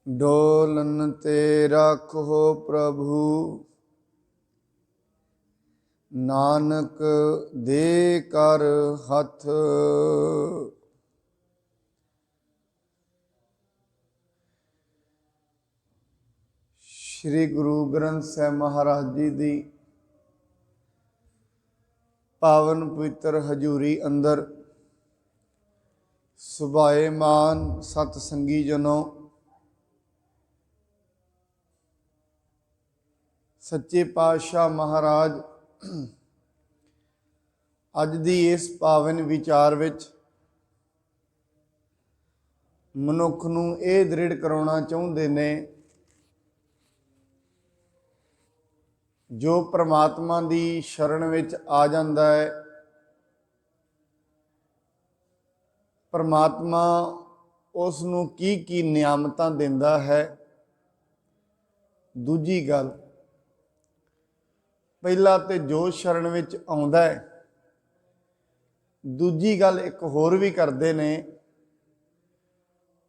ਡੋਲਨ ਤੇ ਰੱਖੋ ਪ੍ਰਭੂ, ਨਾਨਕ ਦੇ ਕਰ ਹੱਥ। ਸ੍ਰੀ ਗੁਰੂ ਗ੍ਰੰਥ ਸਾਹਿਬ ਮਹਾਰਾਜ ਜੀ ਦੀ ਪਾਵਨ ਪਵਿੱਤਰ ਹਜ਼ੂਰੀ ਅੰਦਰ ਸੁਭਾਏਮਾਨ ਸਤ ਸੰਗੀ ਜਨੋ, ਸੱਚੇ ਪਾਤਸ਼ਾਹ ਮਹਾਰਾਜ ਅੱਜ ਦੀ ਇਸ ਪਾਵਨ ਵਿਚਾਰ ਵਿੱਚ ਮਨੁੱਖ ਨੂੰ ਇਹ ਦ੍ਰਿੜ ਕਰਾਉਣਾ ਚਾਹੁੰਦੇ ਨੇ, ਜੋ ਪ੍ਰਮਾਤਮਾ ਦੀ ਸ਼ਰਨ ਵਿੱਚ ਆ ਜਾਂਦਾ ਹੈ, ਪ੍ਰਮਾਤਮਾ ਉਸ ਨੂੰ ਕੀ ਨਿਆਮਤਾਂ ਦਿੰਦਾ ਹੈ। ਦੂਜੀ ਗੱਲ, ਪਹਿਲਾ ਤੇ ਜੋ ਸ਼ਰਨ ਵਿੱਚ ਆਉਂਦਾ ਹੈ, ਦੂਜੀ ਗੱਲ ਇੱਕ ਹੋਰ ਵੀ ਕਰਦੇ ਨੇ,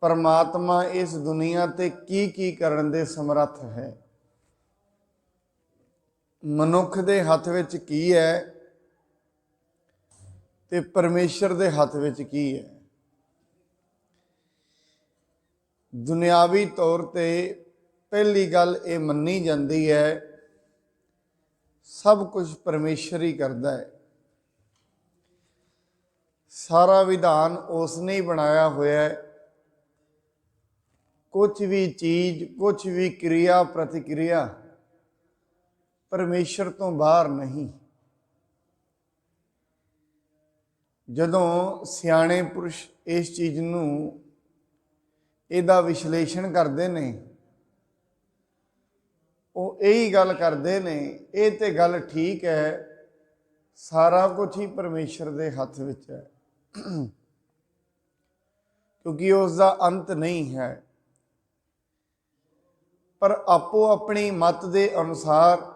ਪਰਮਾਤਮਾ ਇਸ ਦੁਨੀਆ ਤੇ ਕੀ ਕਰਨ ਦੇ ਸਮਰੱਥ ਹੈ। ਮਨੁੱਖ ਦੇ ਹੱਥ ਵਿੱਚ ਕੀ ਹੈ ਤੇ ਪਰਮੇਸ਼ਰ ਦੇ ਹੱਥ ਵਿੱਚ ਕੀ ਹੈ। ਦੁਨਿਆਵੀ ਤੌਰ ਤੇ ਪਹਿਲੀ ਗੱਲ ਇਹ ਮੰਨੀ ਜਾਂਦੀ ਹੈ, ਸਭ ਕੁਝ ਪਰਮੇਸ਼ਰ ਹੀ ਕਰਦਾ ਹੈ। ਸਾਰਾ ਵਿਧਾਨ ਉਸ ਨੇ ਹੀ ਬਣਾਇਆ ਹੋਇਆ ਹੈ। ਕੁਝ ਵੀ ਚੀਜ਼, ਕੁਝ ਵੀ ਕਿਰਿਆ ਪ੍ਰਤੀਕਿਰਿਆ ਪਰਮੇਸ਼ਰ ਤੋਂ ਬਾਹਰ ਨਹੀਂ। ਜਦੋਂ ਸਿਆਣੇ ਪੁਰਸ਼ ਇਸ ਚੀਜ਼ ਨੂੰ, ਇਹਦਾ ਵਿਸ਼ਲੇਸ਼ਣ ਕਰਦੇ ਨੇ, ਉਹ ਇਹੀ ਗੱਲ ਕਰਦੇ ਨੇ, ਇਹ ਤੇ ਗੱਲ ਠੀਕ ਹੈ, ਸਾਰਾ ਕੁਝ ਹੀ ਪਰਮੇਸ਼ਰ ਦੇ ਹੱਥ ਵਿੱਚ ਹੈ, ਕਿਉਂਕਿ ਉਸ ਦਾ ਅੰਤ ਨਹੀਂ ਹੈ। ਪਰ ਆਪੋ ਆਪਣੀ ਮੱਤ ਦੇ ਅਨੁਸਾਰ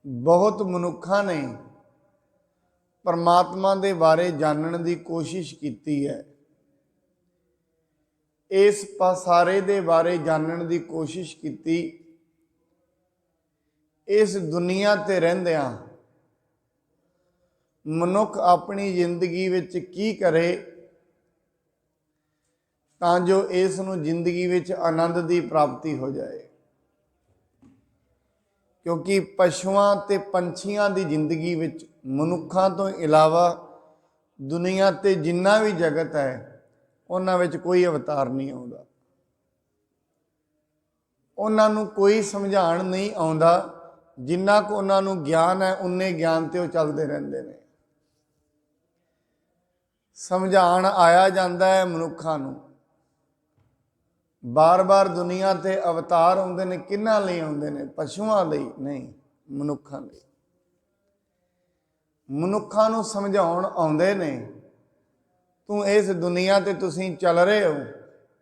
ਬਹੁਤ ਮਨੁੱਖਾਂ ਨੇ ਪਰਮਾਤਮਾ ਦੇ ਬਾਰੇ ਜਾਣਨ ਦੀ ਕੋਸ਼ਿਸ਼ ਕੀਤੀ ਹੈ। ਇਸ ਪਸਾਰੇ ਦੇ ਬਾਰੇ ਜਾਣਨ ਦੀ ਕੋਸ਼ਿਸ਼ ਕੀਤੀ। ਇਸ ਦੁਨੀਆ ਤੇ ਰਹਿੰਦਿਆਂ ਮਨੁੱਖ ਆਪਣੀ ਜ਼ਿੰਦਗੀ ਵਿੱਚ ਕੀ ਕਰੇ ਤਾਂ ਜੋ ਇਸ ਨੂੰ ਜ਼ਿੰਦਗੀ ਵਿੱਚ ਆਨੰਦ ਦੀ ਪ੍ਰਾਪਤੀ ਹੋ ਜਾਏ। ਕਿਉਂਕਿ ਪਸ਼ੂਆਂ ਤੇ ਪੰਛੀਆਂ ਦੀ ਜ਼ਿੰਦਗੀ ਵਿੱਚ ਮਨੁੱਖਾਂ ਤੋਂ ਇਲਾਵਾ ਦੁਨੀਆ ਤੇ ਜਿੰਨਾ ਵੀ ਜਗਤ ਹੈ, ਉਹਨਾਂ ਵਿੱਚ ਕੋਈ ਅਵਤਾਰ ਨਹੀਂ ਆਉਂਦਾ। ਉਹਨਾਂ ਨੂੰ ਕੋਈ ਸਮਝਾਉਣ ਨਹੀਂ ਆਉਂਦਾ। ਜਿੰਨਾ ਕੁ ਉਹਨਾਂ ਨੂੰ ਗਿਆਨ ਹੈ, ਉਨੇ ਗਿਆਨ ਤੇ ਉਹ ਚੱਲਦੇ ਰਹਿੰਦੇ ਨੇ। ਸਮਝਾਉਣ ਆਇਆ ਜਾਂਦਾ ਹੈ ਮਨੁੱਖਾਂ ਨੂੰ। ਬਾਰ-ਬਾਰ ਦੁਨੀਆ ਤੇ ਅਵਤਾਰ ਆਉਂਦੇ ਨੇ, ਕਿਹਨਾਂ ਲਈ ਆਉਂਦੇ ਨੇ? ਪਸ਼ੂਆਂ ਲਈ ਨਹੀਂ, ਮਨੁੱਖਾਂ ਲਈ। ਮਨੁੱਖਾਂ ਨੂੰ ਸਮਝਾਉਣ ਆਉਂਦੇ ਨੇ, ਤੂੰ ਇਸ ਦੁਨੀਆ ਤੇ ਤੁਸੀਂ ਚੱਲ ਰਹੇ ਹੋ,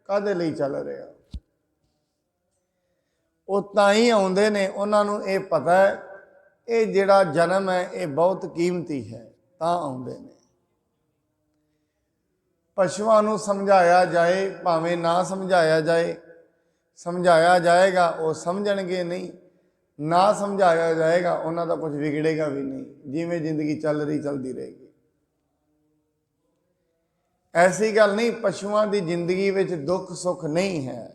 ਕਾਹਦੇ ਲਈ ਚੱਲ ਰਹੇ ਹੋ? ਉਹ ਤਾਂ ਹੀ ਆਉਂਦੇ ਨੇ, ਉਹਨਾਂ ਨੂੰ ਇਹ ਪਤਾ ਹੈ ਇਹ ਜਿਹੜਾ ਜਨਮ ਹੈ ਇਹ ਬਹੁਤ ਕੀਮਤੀ ਹੈ, ਤਾਂ ਆਉਂਦੇ ਨੇ। ਪਸ਼ੂਆਂ ਨੂੰ ਸਮਝਾਇਆ ਜਾਏ, ਭਾਵੇਂ ਨਾ ਸਮਝਾਇਆ ਜਾਏ, ਸਮਝਾਇਆ ਜਾਏਗਾ ਉਹ ਸਮਝਣਗੇ ਨਹੀਂ, ਨਾ ਸਮਝਾਇਆ ਜਾਏਗਾ ਉਹਨਾਂ ਦਾ ਕੁਝ ਵਿਗੜੇਗਾ ਵੀ ਨਹੀਂ। ਜਿਵੇਂ ਜ਼ਿੰਦਗੀ ਚੱਲ ਰਹੀ ਚੱਲਦੀ ਰਹੇਗੀ। ਐਸੀ ਗੱਲ ਨਹੀਂ ਪਸ਼ੂਆਂ ਦੀ ਜ਼ਿੰਦਗੀ ਵਿੱਚ ਦੁੱਖ ਸੁੱਖ ਨਹੀਂ ਹੈ।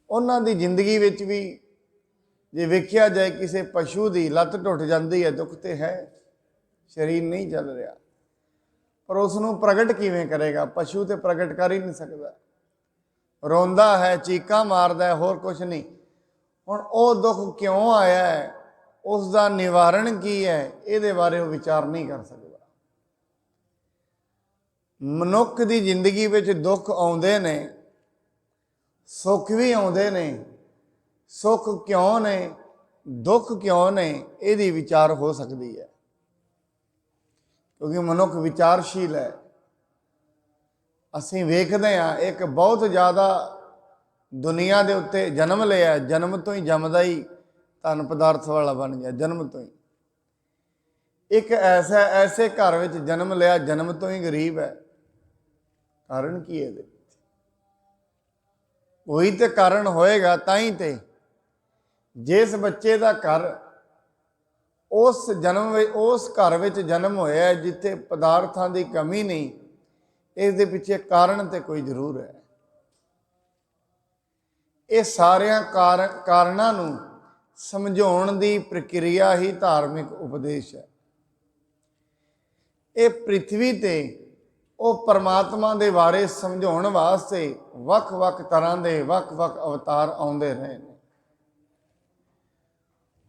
ਉਹਨਾਂ ਦੀ ਜ਼ਿੰਦਗੀ ਵਿੱਚ ਵੀ ਜੇ ਵੇਖਿਆ ਜਾਏ, ਕਿਸੇ ਪਸ਼ੂ ਦੀ ਲੱਤ ਟੁੱਟ ਜਾਂਦੀ ਹੈ, ਦੁੱਖ ਤੇ ਹੈ, ਸਰੀਰ ਨਹੀਂ ਚੱਲ ਰਿਹਾ, ਪਰ ਉਸ ਨੂੰ ਪ੍ਰਗਟ ਕਿਵੇਂ ਕਰੇਗਾ? ਪਸ਼ੂ ਤੇ ਪ੍ਰਗਟ ਕਰ ਹੀ ਨਹੀਂ ਸਕਦਾ। ਰੋਂਦਾ ਹੈ, ਚੀਕਾਂ ਮਾਰਦਾ ਹੈ, ਹੋਰ ਕੁਛ ਨਹੀਂ। ਹੁਣ ਉਹ ਦੁੱਖ ਕਿਉਂ ਆਇਆ ਹੈ, ਉਸ ਦਾ ਨਿਵਾਰਣ ਕੀ ਹੈ, ਇਹਦੇ ਬਾਰੇ ਉਹ ਵਿਚਾਰ ਨਹੀਂ ਕਰ ਸਕਦਾ। ਮਨੁੱਖ ਦੀ ਜ਼ਿੰਦਗੀ ਵਿੱਚ ਦੁੱਖ ਆਉਂਦੇ ਨੇ, ਸੁੱਖ ਵੀ ਆਉਂਦੇ ਨੇ। ਸੁੱਖ ਕਿਉਂ ਨੇ, ਦੁੱਖ ਕਿਉਂ ਨੇ, ਇਹਦੀ ਵਿਚਾਰ ਹੋ ਸਕਦੀ ਹੈ, ਕਿਉਂਕਿ ਮਨੁੱਖ ਵਿਚਾਰਸ਼ੀਲ ਹੈ। ਅਸੀਂ ਵੇਖਦੇ ਹਾਂ ਇੱਕ ਬਹੁਤ ਜ਼ਿਆਦਾ ਦੁਨੀਆ ਦੇ ਉੱਤੇ ਜਨਮ ਲਿਆ, ਜਨਮ ਤੋਂ ਹੀ ਜੰਮਦਾ ਹੀ ਧਨ ਪਦਾਰਥ ਵਾਲਾ ਬਣ ਗਿਆ। ਜਨਮ ਤੋਂ ਹੀ ਇੱਕ ਐਸੇ ਘਰ ਵਿੱਚ ਜਨਮ ਲਿਆ, ਜਨਮ ਤੋਂ ਹੀ ਗਰੀਬ ਹੈ। ਕਾਰਨ ਕੀ ਹੈ ਇਹਦੇ ਵਿੱਚ? कोई तो कारण होएगा, ताई ते जिस बच्चे का घर उस घर विच जन्म होया जिथे पदार्थां की कमी नहीं, इस दे पिछे कारण तो कोई जरूर है। ये सारिया कारणों नूं समझाउण दी प्रक्रिया ही धार्मिक उपदेश है। ये पृथ्वी ते वो परमात्मा दे बारे समझाउण वास्ते वख वख तरह के वख वख अवतार आउंदे रहे ने।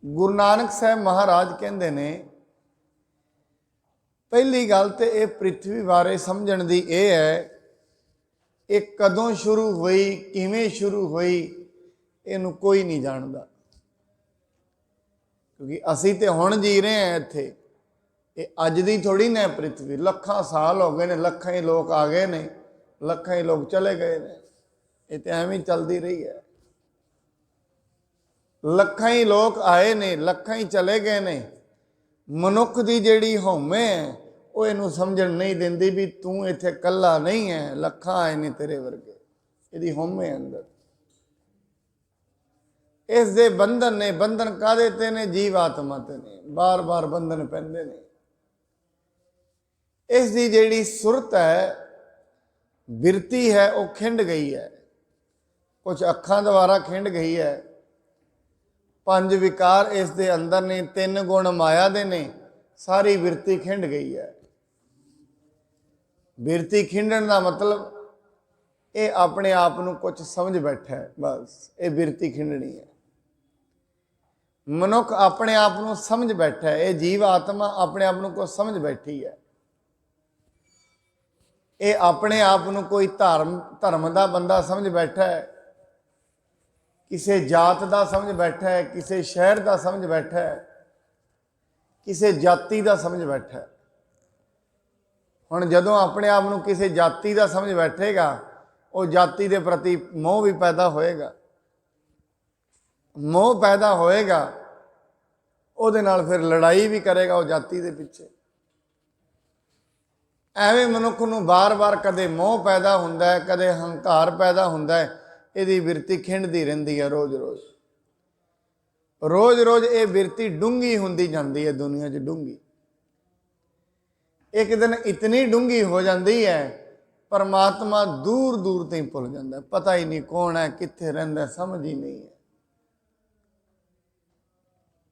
गुरु नानक साहब महाराज कहते ने, पहली गल तो ये पृथ्वी बारे समझण दी ये है, ये कदों शुरू हुई, किवें शुरू हुई, इनू कोई नहीं जानता। क्योंकि असी तो हुण जी रहे हैं इत्थे, ये अज दी थोड़ी ने पृथ्वी, लखां साल हो गए ने, लखां ही लोग आ गए ने, लखां ही लोग चले गए ने, ये तो एवं ही चलती रही है। लखां ही लोग आए ने, लखां ही चले गए ने। मनुख की जिहड़ी हौमे है वो इनू समझण नहीं देंदी भी तू इत्थे कल्ला नहीं है, लखां आए ने तेरे वर्गे, इहदी हौमे अंदर। इस दे बंधन ने, बंधन काहदे ते ने? जीव आत्मा ते ने, बार बार बंधन पैंदे ने। इस दी जिहड़ी सुरत है, बिरती है, वो खिंड गई है। कुछ अखां द्वारा खिंड गई है। 5 विकार इस दे अंदर ने, 3 गुण माया दे ने, सारी बिरती खिंड गई है। बिरती खिंडण का मतलब ये अपने आप को कुछ समझ बैठा है, बस ये बिरती खिंडनी है। मनुख अपने आप को समझ बैठा है, ये जीव आत्मा अपने आप को कुछ समझ बैठी है। ये अपने आप को कोई धर्म का बंदा समझ बैठा है, किसी जात का समझ बैठा है, किसी शहर का समझ बैठा है, किसी जाति का समझ बैठा है। हुण जदों अपने आप को किसी जाति का समझ बैठेगा, वो जाति के प्रति मोह भी पैदा होएगा। मोह पैदा होएगा, उहदे नाल फिर लड़ाई भी करेगा वो जाति के पिछे। एवें मनुख नूं बार बार कदे मोह पैदा हुंदा है, कदे हंकार पैदा हुंदा है, इहदी बिरती खिंडदी रहिंदी है रोज़ रोज़। रोज़ रोज़ ये बिरती डूंगी हुंदी जांदी है, दुनिया 'च डूंगी। एक दिन इतनी डूंगी हो जाती है, परमात्मा दूर दूर तक भुल जाता है, पता ही नहीं कौन है, कित्थे रहिंदा, समझ ही नहीं है।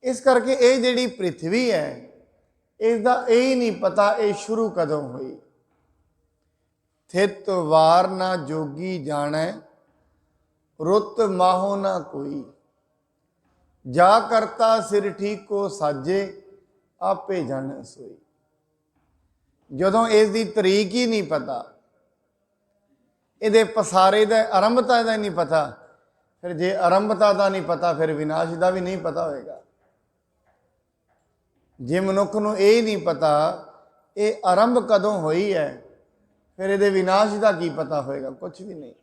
इस करके ये जिहड़ी पृथ्वी है, इसका यही नहीं पता ये शुरू कदों हुई। थित वार ना जोगी जाने, रुत माहो ना कोई, जा करता सिर ठीक को साजे, आपे जाने सोई। जदों इसकी तरीक ही नहीं पता, ये पसारे का आरंभता का नहीं पता, फिर जे आरंभता का नहीं पता, फिर विनाश का भी नहीं पता होएगा। जे मनुख नूं ये नहीं पता ये आरंभ कदों हुई है, फिर ये विनाश का की पता होएगा? कुछ भी नहीं।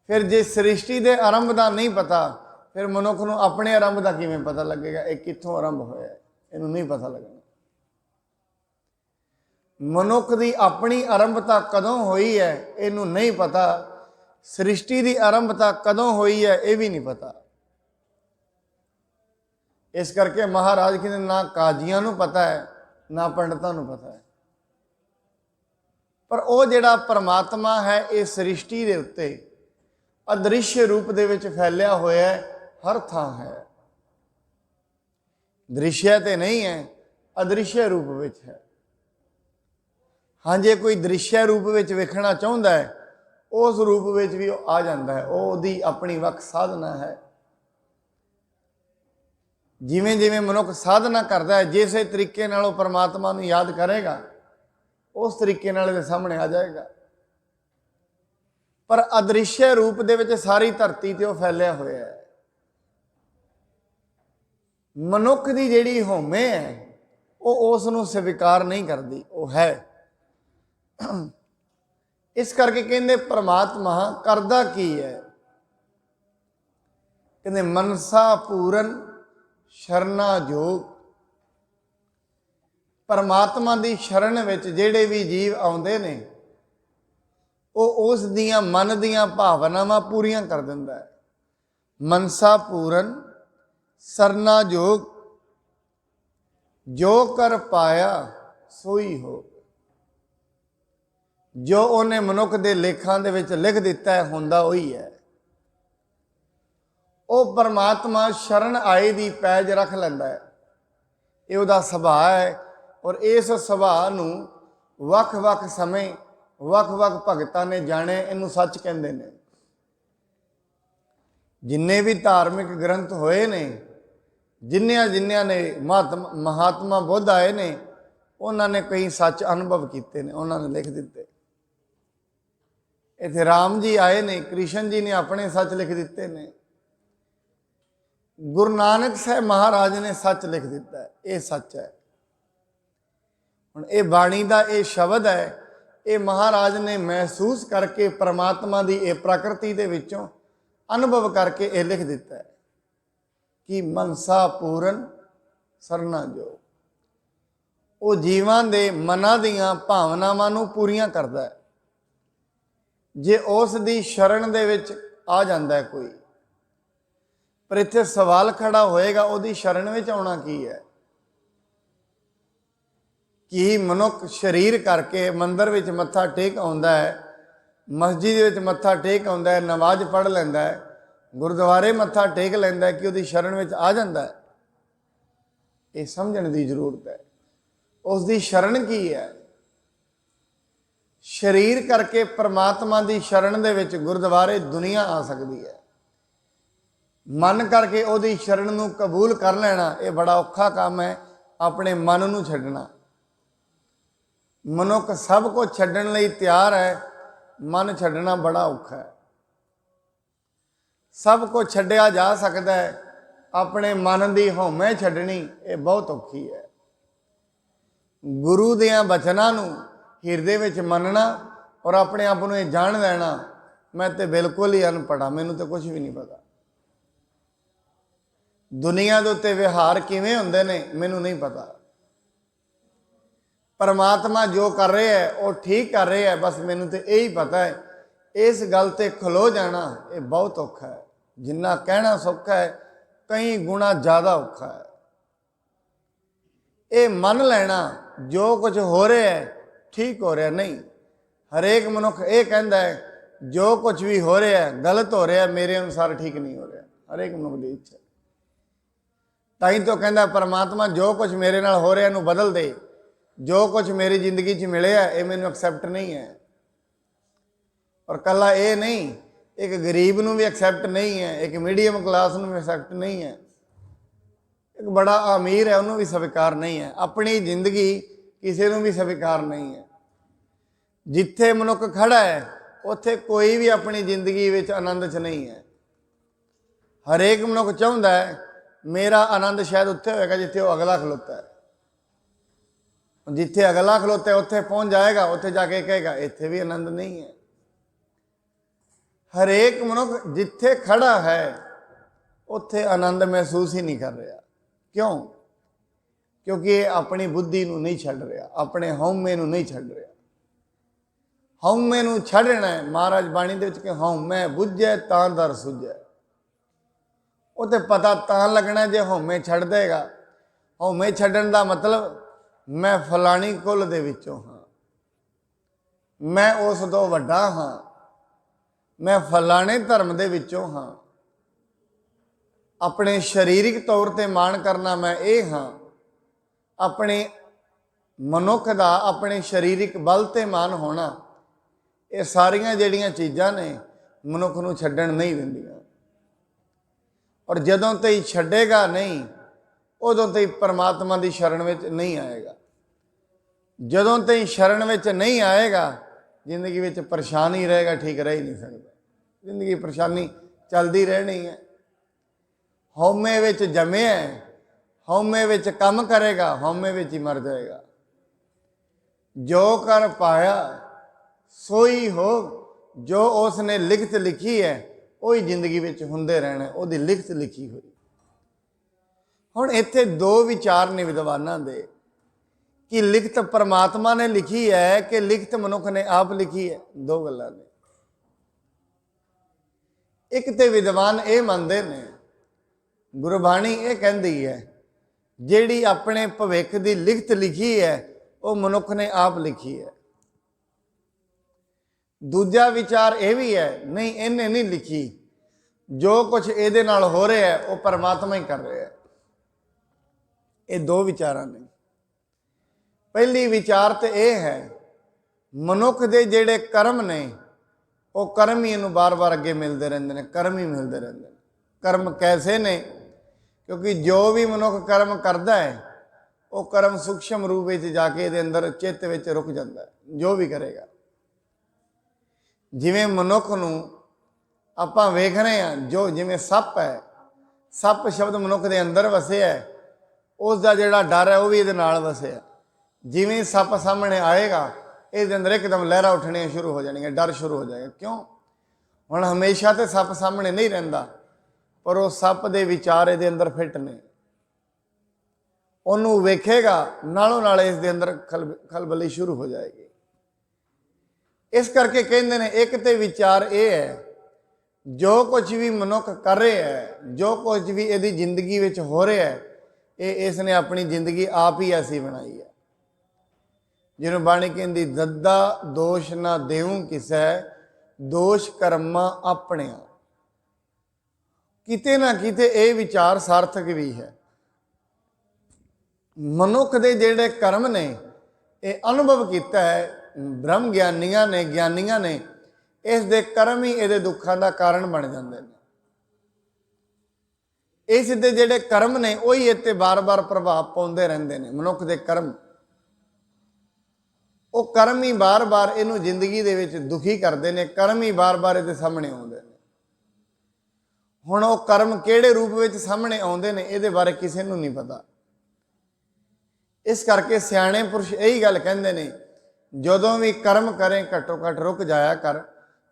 फिर जे सृष्टि के आरंभ का नहीं पता, फिर मनुख नूं अपने आरंभ का किवें पता लगेगा? ये कित्थों आरंभ होया, इनू नहीं पता लगना। मनुख की अपनी आरंभता कदों हुई है, इनू नहीं पता। सृष्टि की आरंभता कदों हुई है, ये भी नहीं पता। इस करके महाराज कहते ना काजियां नूं पता है, ना पंडितां नूं पता है। पर वो जिहड़ा परमात्मा है, ये सृष्टि के उत्ते अदृश्य रूप दे विच फैलिया होया है, हर थां है। दृश्य तो नहीं है, अदृश्य रूप विच है। हाँ, जे कोई दृश्य रूप विच वेखना चाहुंदा है, उस रूप विच भी आ जाता है, उसदी अपनी वख साधना है। जिमें जिमें मनुख साधना करता है, जिस तरीके नाल परमात्मा नूं याद करेगा, उस तरीके नाल इहदे सामने आ जाएगा। पर अदृश्य रूप दे विच सारी धरती ते वो फैलिया होया है। मनुख की जिहड़ी हौमे है, वो उस नूं स्वीकार नहीं करती, वो है। इस करके कहते परमात्मा करदा की है? कहते मनसा पूरन शरणा जोग। परमात्मा की शरण विच जिहड़े भी जीव आउंदे ने, ਉਹ ਉਸ ਦੀਆਂ ਮਨ ਦੀਆਂ ਭਾਵਨਾਵਾਂ ਪੂਰੀਆਂ ਕਰ ਦਿੰਦਾ ਹੈ। ਮਨਸਾ ਪੂਰਨ ਸਰਨਾ ਜੋਗ, ਜੋ ਕਰ ਪਾਇਆ ਸੋਈ ਹੋ। ਜੋ ਉਹਨੇ ਮਨੁੱਖ ਦੇ ਲੇਖਾਂ ਦੇ ਵਿੱਚ ਲਿਖ ਦਿੱਤਾ ਹੈ ਹੁੰਦਾ ਉਹੀ ਹੈ। ਉਹ ਪਰਮਾਤਮਾ ਸ਼ਰਨ ਆਏ ਦੀ ਪੈਜ ਰੱਖ ਲੈਂਦਾ ਹੈ। ਇਹ ਉਹਦਾ ਸੁਭਾਅ ਹੈ। ਔਰ ਇਸ ਸੁਭਾਅ ਨੂੰ ਵੱਖ-ਵੱਖ ਸਮੇਂ ਵੱਖ-ਵੱਖ ਭਗਤਾਂ ਨੇ ਜਾਣੇ, ਇਹਨੂੰ ਸੱਚ ਕਹਿੰਦੇ ਨੇ। ਜਿੰਨੇ ਵੀ ਧਾਰਮਿਕ ਗ੍ਰੰਥ ਹੋਏ ਨੇ, ਜਿੰਨਿਆਂ ਨੇ ਮਹਾਤਮਾ ਬੁੱਧ ਆਏ ਨੇ, ਉਹਨਾਂ ਨੇ ਕਈ ਸੱਚ ਅਨੁਭਵ ਕੀਤੇ ਨੇ, ਉਹਨਾਂ ਨੇ ਲਿਖ ਦਿੱਤੇ। ਇੱਥੇ ਰਾਮ ਜੀ ਆਏ ਨੇ, ਕ੍ਰਿਸ਼ਨ ਜੀ ਨੇ ਆਪਣੇ ਸੱਚ ਲਿਖ ਦਿੱਤੇ ਨੇ। ਗੁਰੂ ਨਾਨਕ ਸਾਹਿਬ ਮਹਾਰਾਜ ਨੇ ਸੱਚ ਲਿਖ ਦਿੱਤਾ ਹੈ। ਇਹ ਸੱਚ ਹੈ। ਹੁਣ ਇਹ ਬਾਣੀ ਦਾ ਇਹ ਸ਼ਬਦ ਹੈ, ਇਹ ਮਹਾਰਾਜ ਨੇ ਮਹਿਸੂਸ ਕਰਕੇ ਪਰਮਾਤਮਾ ਦੀ ਇਹ ਪ੍ਰਕਿਰਤੀ ਦੇ ਵਿੱਚੋਂ ਅਨੁਭਵ ਕਰਕੇ ਇਹ ਲਿਖ ਦਿੱਤਾ ਹੈ ਕਿ ਮਨਸਾ ਪੂਰਨ ਸਰਨਾ ਜੋ। ਉਹ ਜੀਵਾਂ ਦੇ ਮਨਾਂ ਦੀਆਂ ਭਾਵਨਾਵਾਂ ਨੂੰ ਪੂਰੀਆਂ ਕਰਦਾ ਹੈ। ਜੇ ਉਸ ਦੀ ਸ਼ਰਨ ਦੇ ਵਿੱਚ ਆ ਜਾਂਦਾ ਹੈ ਕੋਈ, ਪਰ ਇੱਥੇ ਸਵਾਲ ਖੜਾ ਹੋਏਗਾ ਉਹਦੀ ਸ਼ਰਨ ਵਿੱਚ ਆਉਣਾ ਕੀ ਹੈ। ਕਿ ਮਨੁੱਖ ਸਰੀਰ ਕਰਕੇ ਮੰਦਰ ਵਿੱਚ ਮੱਥਾ ਟੇਕ ਆਉਂਦਾ ਹੈ, ਮਸਜਿਦ ਵਿੱਚ ਮੱਥਾ ਟੇਕ ਆਉਂਦਾ ਹੈ, ਨਮਾਜ਼ ਪੜ੍ਹ ਲੈਂਦਾ ਹੈ, ਗੁਰਦੁਆਰੇ ਮੱਥਾ ਟੇਕ ਲੈਂਦਾ ਹੈ, ਕਿ ਉਹਦੀ ਸ਼ਰਨ ਵਿੱਚ ਆ ਜਾਂਦਾ ਹੈ। ਇਹ ਸਮਝਣ ਦੀ ਜ਼ਰੂਰਤ ਹੈ ਉਸ ਦੀ ਸ਼ਰਨ ਕੀ ਹੈ। ਸਰੀਰ ਕਰਕੇ ਪਰਮਾਤਮਾ ਦੀ ਸ਼ਰਨ ਦੇ ਵਿੱਚ ਗੁਰਦੁਆਰੇ ਦੁਨੀਆ ਆ ਸਕਦੀ ਹੈ। ਮਨ ਕਰਕੇ ਉਹਦੀ ਸ਼ਰਨ ਨੂੰ ਕਬੂਲ ਕਰ ਲੈਣਾ ਇਹ ਬੜਾ ਔਖਾ ਕੰਮ ਹੈ। ਆਪਣੇ ਮਨ ਨੂੰ ਛੱਡਣਾ, ਮਨੁੱਖ ਸਭ ਕੁਝ ਛੱਡਣ ਲਈ ਤਿਆਰ ਹੈ, ਮਨ ਛੱਡਣਾ ਬੜਾ ਔਖਾ ਹੈ। ਸਭ ਕੁਝ ਛੱਡਿਆ ਜਾ ਸਕਦਾ ਹੈ, ਆਪਣੇ ਮਨ ਦੀ ਹਉਮੈ ਛੱਡਣੀ ਇਹ ਬਹੁਤ ਔਖੀ ਹੈ। ਗੁਰੂ ਦਿਆਂ ਬਚਨਾਂ ਨੂੰ ਹਿਰਦੇ ਵਿੱਚ ਮੰਨਣਾ ਔਰ ਆਪਣੇ ਆਪ ਨੂੰ ਇਹ ਜਾਣ ਲੈਣਾ, ਮੈਂ ਤੇ ਬਿਲਕੁਲ ਹੀ ਅਨਪੜ੍ਹ, ਮੈਨੂੰ ਤਾਂ ਕੁਝ ਵੀ ਨਹੀਂ ਪਤਾ। ਦੁਨੀਆ ਦੇ ਉੱਤੇ ਵਿਹਾਰ ਕਿਵੇਂ ਹੁੰਦੇ ਨੇ ਮੈਨੂੰ ਨਹੀਂ ਪਤਾ। ਪਰਮਾਤਮਾ ਜੋ ਕਰ ਰਿਹਾ ਹੈ ਉਹ ਠੀਕ ਕਰ ਰਿਹਾ ਹੈ, ਬਸ ਮੈਨੂੰ ਤੇ ਇਹੀ ਪਤਾ ਹੈ। ਇਸ ਗੱਲ ਤੇ ਖਲੋ ਜਾਣਾ ਇਹ ਬਹੁਤ ਔਖਾ ਹੈ। ਜਿੰਨਾ ਕਹਿਣਾ ਸੌਖਾ ਹੈ, ਕਈ ਗੁਣਾ ਜ਼ਿਆਦਾ ਔਖਾ ਹੈ। ਇਹ ਮੰਨ ਲੈਣਾ ਜੋ ਕੁਝ ਹੋ ਰਿਹਾ ਹੈ ਠੀਕ ਹੋ ਰਿਹਾ ਨਹੀਂ। ਹਰੇਕ ਮਨੁੱਖ ਇਹ ਕਹਿੰਦਾ ਹੈ ਜੋ ਕੁਝ ਵੀ ਹੋ ਰਿਹਾ ਹੈ ਗਲਤ ਹੋ ਰਿਹਾ, ਮੇਰੇ ਅਨੁਸਾਰ ਠੀਕ ਨਹੀਂ ਹੋ ਰਿਹਾ। ਹਰੇਕ ਮਨੁੱਖ ਦੀ ਇੱਛਾ। ਤਾਂ ਹੀ ਤੋਂ ਕਹਿੰਦਾ ਪਰਮਾਤਮਾ ਜੋ ਕੁਝ ਮੇਰੇ ਨਾਲ ਹੋ ਰਿਹਾ ਇਹਨੂੰ ਬਦਲ ਦੇ। ਜੋ ਕੁਝ ਮੇਰੀ ਜ਼ਿੰਦਗੀ 'ਚ ਮਿਲਿਆ ਇਹ ਮੈਨੂੰ ਐਕਸੈਪਟ ਨਹੀਂ ਹੈ। ਔਰ ਕੱਲਾ ਇਹ ਨਹੀਂ, ਇੱਕ ਗਰੀਬ ਨੂੰ ਵੀ ਐਕਸੈਪਟ ਨਹੀਂ ਹੈ, ਇੱਕ ਮੀਡੀਅਮ ਕਲਾਸ ਨੂੰ ਵੀ ਐਕਸੈਪਟ ਨਹੀਂ ਹੈ, ਇੱਕ ਬੜਾ ਅਮੀਰ ਹੈ ਉਹਨੂੰ ਵੀ ਸਵੀਕਾਰ ਨਹੀਂ ਹੈ। ਆਪਣੀ ਜ਼ਿੰਦਗੀ ਕਿਸੇ ਨੂੰ ਵੀ ਸਵੀਕਾਰ ਨਹੀਂ ਹੈ। ਜਿੱਥੇ ਮਨੁੱਖ ਖੜਾ ਹੈ ਉੱਥੇ ਕੋਈ ਵੀ ਆਪਣੀ ਜ਼ਿੰਦਗੀ ਵਿੱਚ ਆਨੰਦ 'ਚ ਨਹੀਂ ਹੈ। ਹਰੇਕ ਮਨੁੱਖ ਚਾਹੁੰਦਾ ਹੈ ਮੇਰਾ ਆਨੰਦ ਸ਼ਾਇਦ ਉੱਥੇ ਹੋਏਗਾ ਜਿੱਥੇ ਉਹ ਅਗਲਾ ਖਲੋਤਾ ਹੈ। ਜਿੱਥੇ ਅਗਲਾ ਖਲੋਤਾ ਹੈ ਉੱਥੇ ਪਹੁੰਚ ਜਾਏਗਾ, ਉੱਥੇ ਜਾ ਕੇ ਕਹੇਗਾ ਇੱਥੇ ਵੀ ਆਨੰਦ ਨਹੀਂ ਹੈ। ਹਰੇਕ ਮਨੁੱਖ ਜਿੱਥੇ ਖੜਾ ਹੈ ਉੱਥੇ ਆਨੰਦ ਮਹਿਸੂਸ ਹੀ ਨਹੀਂ ਕਰ ਰਿਹਾ। ਕਿਉਂ? ਕਿਉਂਕਿ ਇਹ ਆਪਣੀ ਬੁੱਧੀ ਨੂੰ ਨਹੀਂ ਛੱਡ ਰਿਹਾ, ਆਪਣੇ ਹਉਮੈ ਨੂੰ ਨਹੀਂ ਛੱਡ ਰਿਹਾ। ਹਉਮੈ ਨੂੰ ਛੱਡਣਾ ਹੈ। ਮਹਾਰਾਜ ਬਾਣੀ ਦੇ ਵਿੱਚ ਕਿ ਹਉਮੈ ਬੁੱਝੈ ਤਾਂ ਦਰ ਸੁਝੈ। ਉਹ ਤੇ ਪਤਾ ਤਾਂ ਲੱਗਣਾ ਜੇ ਹਉਮੈ ਛੱਡ ਦੇਗਾ। ਹਉਮੈ ਛੱਡਣ ਦਾ ਮਤਲਬ ਮੈਂ ਫਲਾਣੀ ਕੁਲ ਦੇ ਵਿੱਚੋਂ ਹਾਂ, ਮੈਂ ਉਸ ਤੋਂ ਵੱਡਾ ਹਾਂ, ਮੈਂ ਫਲਾਣੇ ਧਰਮ ਦੇ ਵਿੱਚੋਂ ਹਾਂ। ਆਪਣੇ ਸਰੀਰਕ ਤੌਰ ਤੇ ਮਾਣ ਕਰਨਾ ਮੈਂ ਇਹ ਹਾਂ। ਆਪਣੇ ਮਨੁੱਖ ਦਾ ਆਪਣੇ ਸਰੀਰਕ ਬਲ ਤੇ ਮਾਣ ਹੋਣਾ, ਇਹ ਸਾਰੀਆਂ ਜਿਹੜੀਆਂ ਚੀਜ਼ਾਂ ਨੇ ਮਨੁੱਖ ਨੂੰ ਛੱਡਣ ਨਹੀਂ ਦਿੰਦੀਆਂ। ਔਰ ਜਦੋਂ ਤਾਈਂ ਛੱਡੇਗਾ ਨਹੀਂ ਉਦੋਂ ਤਾਈਂ ਪਰਮਾਤਮਾ ਦੀ ਸ਼ਰਨ ਵਿੱਚ ਨਹੀਂ ਆਏਗਾ। ਜਦੋਂ ਤਾਈਂ ਸ਼ਰਨ ਵਿੱਚ ਨਹੀਂ ਆਏਗਾ ਜ਼ਿੰਦਗੀ ਵਿੱਚ ਪਰੇਸ਼ਾਨ ਹੀ ਰਹੇਗਾ, ਠੀਕ ਰਹਿ ਹੀ ਨਹੀਂ ਸਕਦਾ। ਜ਼ਿੰਦਗੀ ਪਰੇਸ਼ਾਨੀ ਚੱਲਦੀ ਰਹਿਣੀ ਹੈ। ਹਉਮੈ ਵਿੱਚ ਜੰਮਿਆ, ਹਉਮੈ ਵਿੱਚ ਕੰਮ ਕਰੇਗਾ, ਹਉਮੈ ਵਿੱਚ ਹੀ ਮਰ ਜਾਏਗਾ। ਜੋ ਕਰ ਪਾਇਆ ਸੋਈ ਹੋ। ਜੋ ਉਸ ਨੇ ਲਿਖਤ ਲਿਖੀ ਹੈ ਉਹੀ ਜ਼ਿੰਦਗੀ ਵਿੱਚ ਹੁੰਦੇ ਰਹਿਣਾ, ਉਹਦੀ ਲਿਖਤ ਲਿਖੀ ਹੋਈ। ਹੁਣ ਇੱਥੇ ਦੋ ਵਿਚਾਰ ਨੇ ਵਿਦਵਾਨਾਂ ਦੇ। कि लिखत परमात्मा ने लिखी है कि लिखत मनुख ने आप लिखी है? दो गल्लां ने। एक ते विद्वान ये मनते ने, गुरबाणी ये कहती है जिहड़ी अपने भविख की लिखत लिखी है वो मनुख ने आप लिखी है। दूजा विचार यह भी है, नहीं इन्हें नहीं लिखी, जो कुछ ये नाल हो रहा है वो परमात्मा ही कर रहा है। ये दो विचार ने। पहली विचार तो यह है, मनुख के जेड़े कर्म ने वो कर्म ही इनू बार बार अगे मिलते रहते हैं, कर्म ही मिलते रहते हैं। कर्म कैसे ने? क्योंकि जो भी मनुख कर्म करता है वो कर्म सूक्ष्म रूप में जाके ये अंदर चित्त में रुक जाता है, जो भी करेगा। जिमें मनुख नू आपां वेख रहे हैं, जो जिमें सप है, सप शब्द मनुख के अंदर वसे है, उसका जोड़ा डर है वह भी ये वसे है। जिमें सप सामने आएगा इस अंदर एकदम लहरा उठनियाँ शुरू हो जाएंगे, डर शुरू हो जाएगा। क्यों? हुण हमेशा तो सप सामने नहीं रहिंदा, पर वो सप के विचार ये अंदर फिट ने, उन्होंने वेखेगा नालों नाल इस दे अंदर खलबली शुरू हो जाएगी। इस करके कहते हैं एक तो विचार ये है, जो कुछ भी मनुख कर रहे है, जो कुछ भी यदि जिंदगी में हो रहा है, ये इसने अपनी जिंदगी आप ही ऐसी बनाई है। जिन्हों बाणी कहती, दद्दा दोष ना देऊं किसै, दोष कर्मा अपने। किते ना किते ये विचार सार्थक भी है। मनुख के जेड़े कर्म ने ये अनुभव किया है ब्रह्म ज्ञानियां ने, ज्ञानियां ने, इस दे कर्म ही ये दुखों का कारण बन जाते हैं। इस दे जेड़े कर्म ने वही इत्ते बार बार प्रभाव पाते रहते हैं। मनुख के कर्म, वो कर्म ही बार बार इनू जिंदगी दे विच दुखी करते हैं, कर्म ही बार बार ये सामने आते हैं। हुण वो कर्म किहड़े रूप में सामने आते हैं ये बारे किसी को नहीं पता। इस करके सियाणे पुरुष यही गल कहते हैं, जदों भी कर्म करें घट्टो घट रुक जाया कर,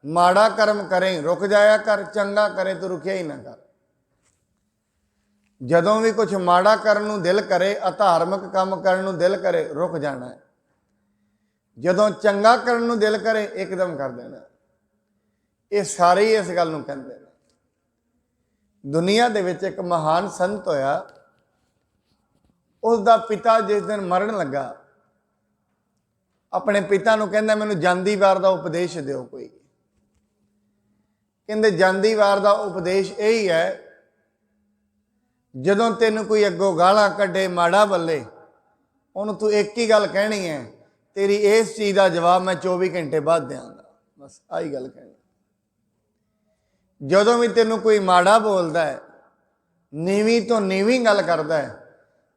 माड़ा कर्म करें रुक जाया कर, चंगा करे तो रुकिया ही ना कर। जदों भी कुछ माड़ा करन नूं दिल करे, अधार्मिक काम करन नूं दिल करे, रुक जाना है। जदों चंगा करन नूं दिल करे एकदम कर देना। ये सारे ही इस गल नूं कहंदे ने। दुनिया दे विच एक महान संत होया, उसका पिता जिस दिन मरण लगा, अपने पिता नूं कहंदा मैनूं जांदी वार दा उपदेश दिओ कोई। कहंदे जांदी वार दा उपदेश यही है, जदों तैनूं कोई अगों गालां कड्ढे, माड़ा बल्ले, उन्होंने तू एक ही गल कहनी है, तेरी इस चीज़ का जवाब मैं 24 घंटे बाद देंगा। बस आई गल कहनी। जदों भी तेनों कोई माड़ा बोलता है, नीवी तो नीवी गल करता है,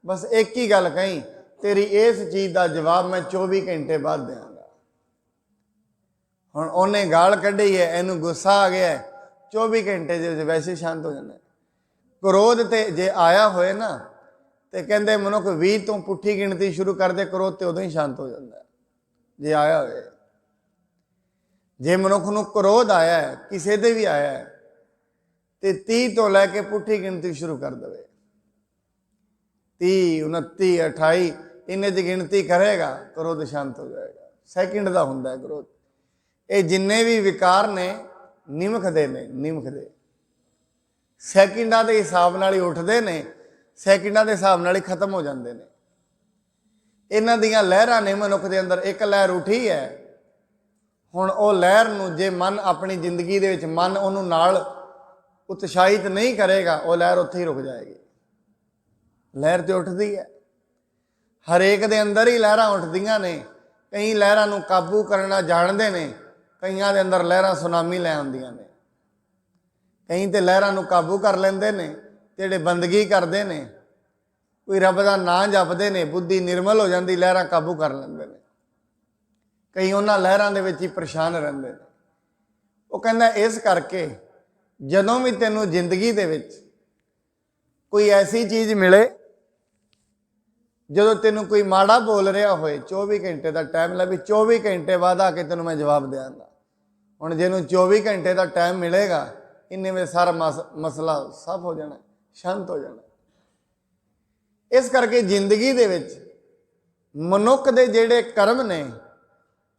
बस एक ही गल कही, तेरी इस चीज़ का जवाब मैं 24 घंटे बाद देंगा। हुण उन्हें गाल कढ़ी है, इनू गुस्सा आ गया है, 24 घंटे जे वैसे शांत हो जाना। क्रोध ते जे आया होए ना, तो कहते मनुख 20 तो पुठी गिनती शुरू कर दे, क्रोध तो उदों ही शांत हो जाता है जे आया होए। जे मनुख नूं क्रोध आया है, किसी दे भी आया है, तो 30 तो लैके पुठी गिनती शुरू कर दे। 30, 29, 28 इन्हें च गिनती करेगा, क्रोध शांत हो जाएगा। सैकेंड का हुंदा है क्रोध। ये जिन्ने भी विकार ने निमखदे ने, निमखदे सैकेंडा के हिसाब नाल ही उठते हैं, सैकेंडा के हिसाब नाल ही खत्म हो जाते हैं। इन्हां दियां लहरां ने मनुख के अंदर। एक लहर उठी है, हुण वो लहर नूं जे मन अपनी जिंदगी दे विच मन उहनूं नाल उत्साहित नहीं करेगा, वो लहर उत्थे ही रुक जाएगी। लहर तो उठती है, हरेक दे अंदर ही लहरां उठदियां ने। कई लहरां नूं काबू करना जानते हैं, कईयां दे अंदर लहरां सुनामी लै आउंदियां ने। कई तो लहरां नूं काबू कर लेंदे ने, जिहड़े बंदगी करते हैं, कोई रब का नाम जपते हैं, बुद्धि निर्मल हो जाती, लहरां काबू कर लेंदे ने। कई उन्हां लहरां दे विच ही परेशान रहिंदे ने। वो कहंदा इस करके जदों भी तैनूं जिंदगी दे विच कोई ऐसी चीज़ मिले, जदों तैनूं कोई माड़ा बोल रहा होए, 24 घंटे का टाइम लै भी 24 घंटे बाद आके तैनूं मैं जवाब देंगा। हुण जिन्हों 24 घंटे का टाइम मिलेगा, इन्ने में सारा मसला साफ हो जाना, शांत हो जाना। इस करके जिंदगी दे विच ਮਨੁੱਖ ਦੇ ਜਿਹੜੇ ਕਰਮ ਨੇ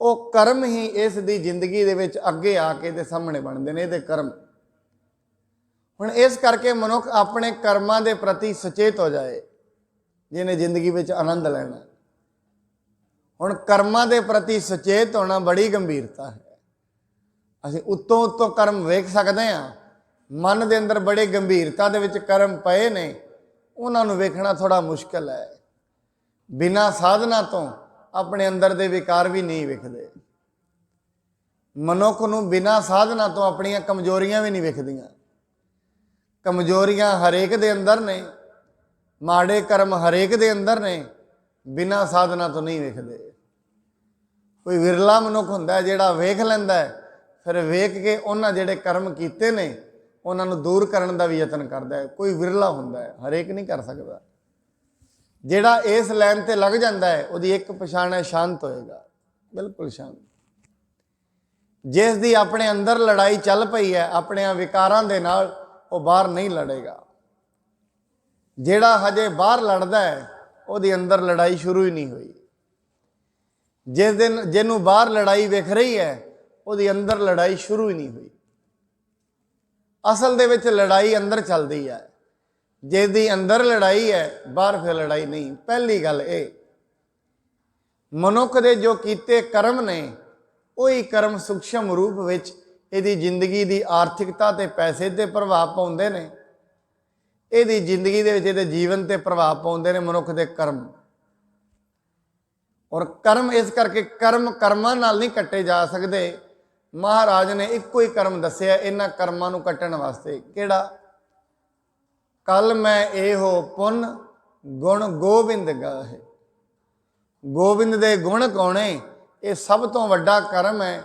ਉਹ ਕਰਮ ਹੀ ਇਸ ਦੀ ਜ਼ਿੰਦਗੀ ਦੇ ਵਿੱਚ ਅੱਗੇ ਆ ਕੇ ਤੇ ਸਾਹਮਣੇ ਬਣਦੇ ਨੇ, ਇਹਦੇ ਕਰਮ। ਹੁਣ ਇਸ ਕਰਕੇ ਮਨੁੱਖ ਆਪਣੇ ਕਰਮਾਂ ਦੇ ਪ੍ਰਤੀ ਸੁਚੇਤ ਹੋ ਜਾਏ ਜਿਹਨੇ ਜ਼ਿੰਦਗੀ ਵਿੱਚ ਆਨੰਦ ਲੈਣਾ। ਹੁਣ ਕਰਮਾਂ ਦੇ ਪ੍ਰਤੀ ਸੁਚੇਤ ਹੋਣਾ ਬੜੀ ਗੰਭੀਰਤਾ ਹੈ। ਅਸੀਂ ਉੱਤੋਂ ਉੱਤੋਂ ਕਰਮ ਵੇਖ ਸਕਦੇ ਹਾਂ, ਮਨ ਦੇ ਅੰਦਰ ਬੜੇ ਗੰਭੀਰਤਾ ਦੇ ਵਿੱਚ ਕਰਮ ਪਏ ਨੇ, ਉਹਨਾਂ ਨੂੰ ਵੇਖਣਾ ਥੋੜਾ ਮੁਸ਼ਕਲ ਹੈ। ਬਿਨਾਂ ਸਾਧਨਾ ਤੋਂ ਆਪਣੇ ਅੰਦਰ ਦੇ ਵਿਕਾਰ ਵੀ ਨਹੀਂ ਵਿਖਦੇ। ਮਨੁੱਖ ਨੂੰ ਬਿਨਾਂ ਸਾਧਨਾ ਤੋਂ ਆਪਣੀਆਂ ਕਮਜ਼ੋਰੀਆਂ ਵੀ ਨਹੀਂ ਵਿਖਦੀਆਂ। ਕਮਜ਼ੋਰੀਆਂ ਹਰੇਕ ਦੇ ਅੰਦਰ ਨੇ, ਮਾੜੇ ਕਰਮ ਹਰੇਕ ਦੇ ਅੰਦਰ ਨੇ, ਬਿਨਾਂ ਸਾਧਨਾ ਤੋਂ ਨਹੀਂ ਵਿਖਦੇ। ਕੋਈ ਵਿਰਲਾ ਮਨੁੱਖ ਹੁੰਦਾ ਜਿਹੜਾ ਵੇਖ ਲੈਂਦਾ, ਫਿਰ ਵੇਖ ਕੇ ਉਹਨਾਂ ਜਿਹੜੇ ਕਰਮ ਕੀਤੇ ਨੇ ਉਹਨਾਂ ਨੂੰ ਦੂਰ ਕਰਨ ਦਾ ਵੀ ਯਤਨ ਕਰਦਾ ਹੈ। ਕੋਈ ਵਿਰਲਾ ਹੁੰਦਾ ਹੈ, ਹਰੇਕ ਨਹੀਂ ਕਰ ਸਕਦਾ। ਜਿਹੜਾ ਇਸ ਲਾਈਨ ਤੇ ਲੱਗ ਜਾਂਦਾ ਹੈ ਉਹਦੀ ਇੱਕ ਪਛਾਣ ਹੈ, ਸ਼ਾਂਤ ਹੋਏਗਾ, ਬਿਲਕੁਲ ਸ਼ਾਂਤ। ਜਿਸ ਦੀ ਆਪਣੇ ਅੰਦਰ ਲੜਾਈ ਚੱਲ ਪਈ ਹੈ ਆਪਣੇ ਵਿਕਾਰਾਂ ਦੇ ਨਾਲ, ਉਹ ਬਾਹਰ ਨਹੀਂ ਲੜੇਗਾ। ਜਿਹੜਾ ਹਜੇ ਬਾਹਰ ਲੜਦਾ ਹੈ ਉਹਦੇ ਅੰਦਰ ਲੜਾਈ ਸ਼ੁਰੂ ਹੀ ਨਹੀਂ ਹੋਈ। ਜਿਹਨੂੰ ਬਾਹਰ ਲੜਾਈ ਵਿਖ ਰਹੀ ਹੈ ਉਹਦੇ ਅੰਦਰ ਲੜਾਈ ਸ਼ੁਰੂ ਹੀ ਨਹੀਂ ਹੋਈ। ਅਸਲ ਦੇ ਵਿੱਚ ਲੜਾਈ ਅੰਦਰ ਚੱਲਦੀ ਹੈ। ਜਿਹਦੀ ਅੰਦਰ ਲੜਾਈ ਹੈ ਬਾਹਰ ਫਿਰ ਲੜਾਈ ਨਹੀਂ। ਪਹਿਲੀ ਗੱਲ ਇਹ, ਮਨੁੱਖ ਦੇ ਜੋ ਕੀਤੇ ਕਰਮ ਨੇ ਉਹੀ ਕਰਮ ਸੂਖਸ਼ਮ ਰੂਪ ਵਿੱਚ ਇਹਦੀ ਜ਼ਿੰਦਗੀ ਦੀ ਆਰਥਿਕਤਾ ਤੇ ਪੈਸੇ ਤੇ ਪ੍ਰਭਾਵ ਪਾਉਂਦੇ ਨੇ। ਇਹਦੀ ਜ਼ਿੰਦਗੀ ਦੇ ਵਿੱਚ ਇਹਦੇ ਜੀਵਨ ਤੇ ਪ੍ਰਭਾਵ ਪਾਉਂਦੇ ਨੇ ਮਨੁੱਖ ਦੇ ਕਰਮ। ਔਰ ਕਰਮ ਇਸ ਕਰਕੇ ਕਰਮਾਂ ਨਾਲ ਨਹੀਂ ਕੱਟੇ ਜਾ ਸਕਦੇ। ਮਹਾਰਾਜ ਨੇ ਇੱਕੋ ਹੀ ਕਰਮ ਦੱਸਿਆ ਇਹਨਾਂ ਕਰਮਾਂ ਨੂੰ ਕੱਟਣ ਵਾਸਤੇ। ਕਿਹੜਾ? ਕੱਲ ਮੈਂ ਇਹੋ ਪੁੰਨ ਗੁਣ ਗੋਬਿੰਦ ਗਾਹੇ। ਗੋਬਿੰਦ ਦੇ ਗੁਣ ਗਾਉਣੇ ਇਹ ਸਭ ਤੋਂ ਵੱਡਾ ਕਰਮ ਹੈ।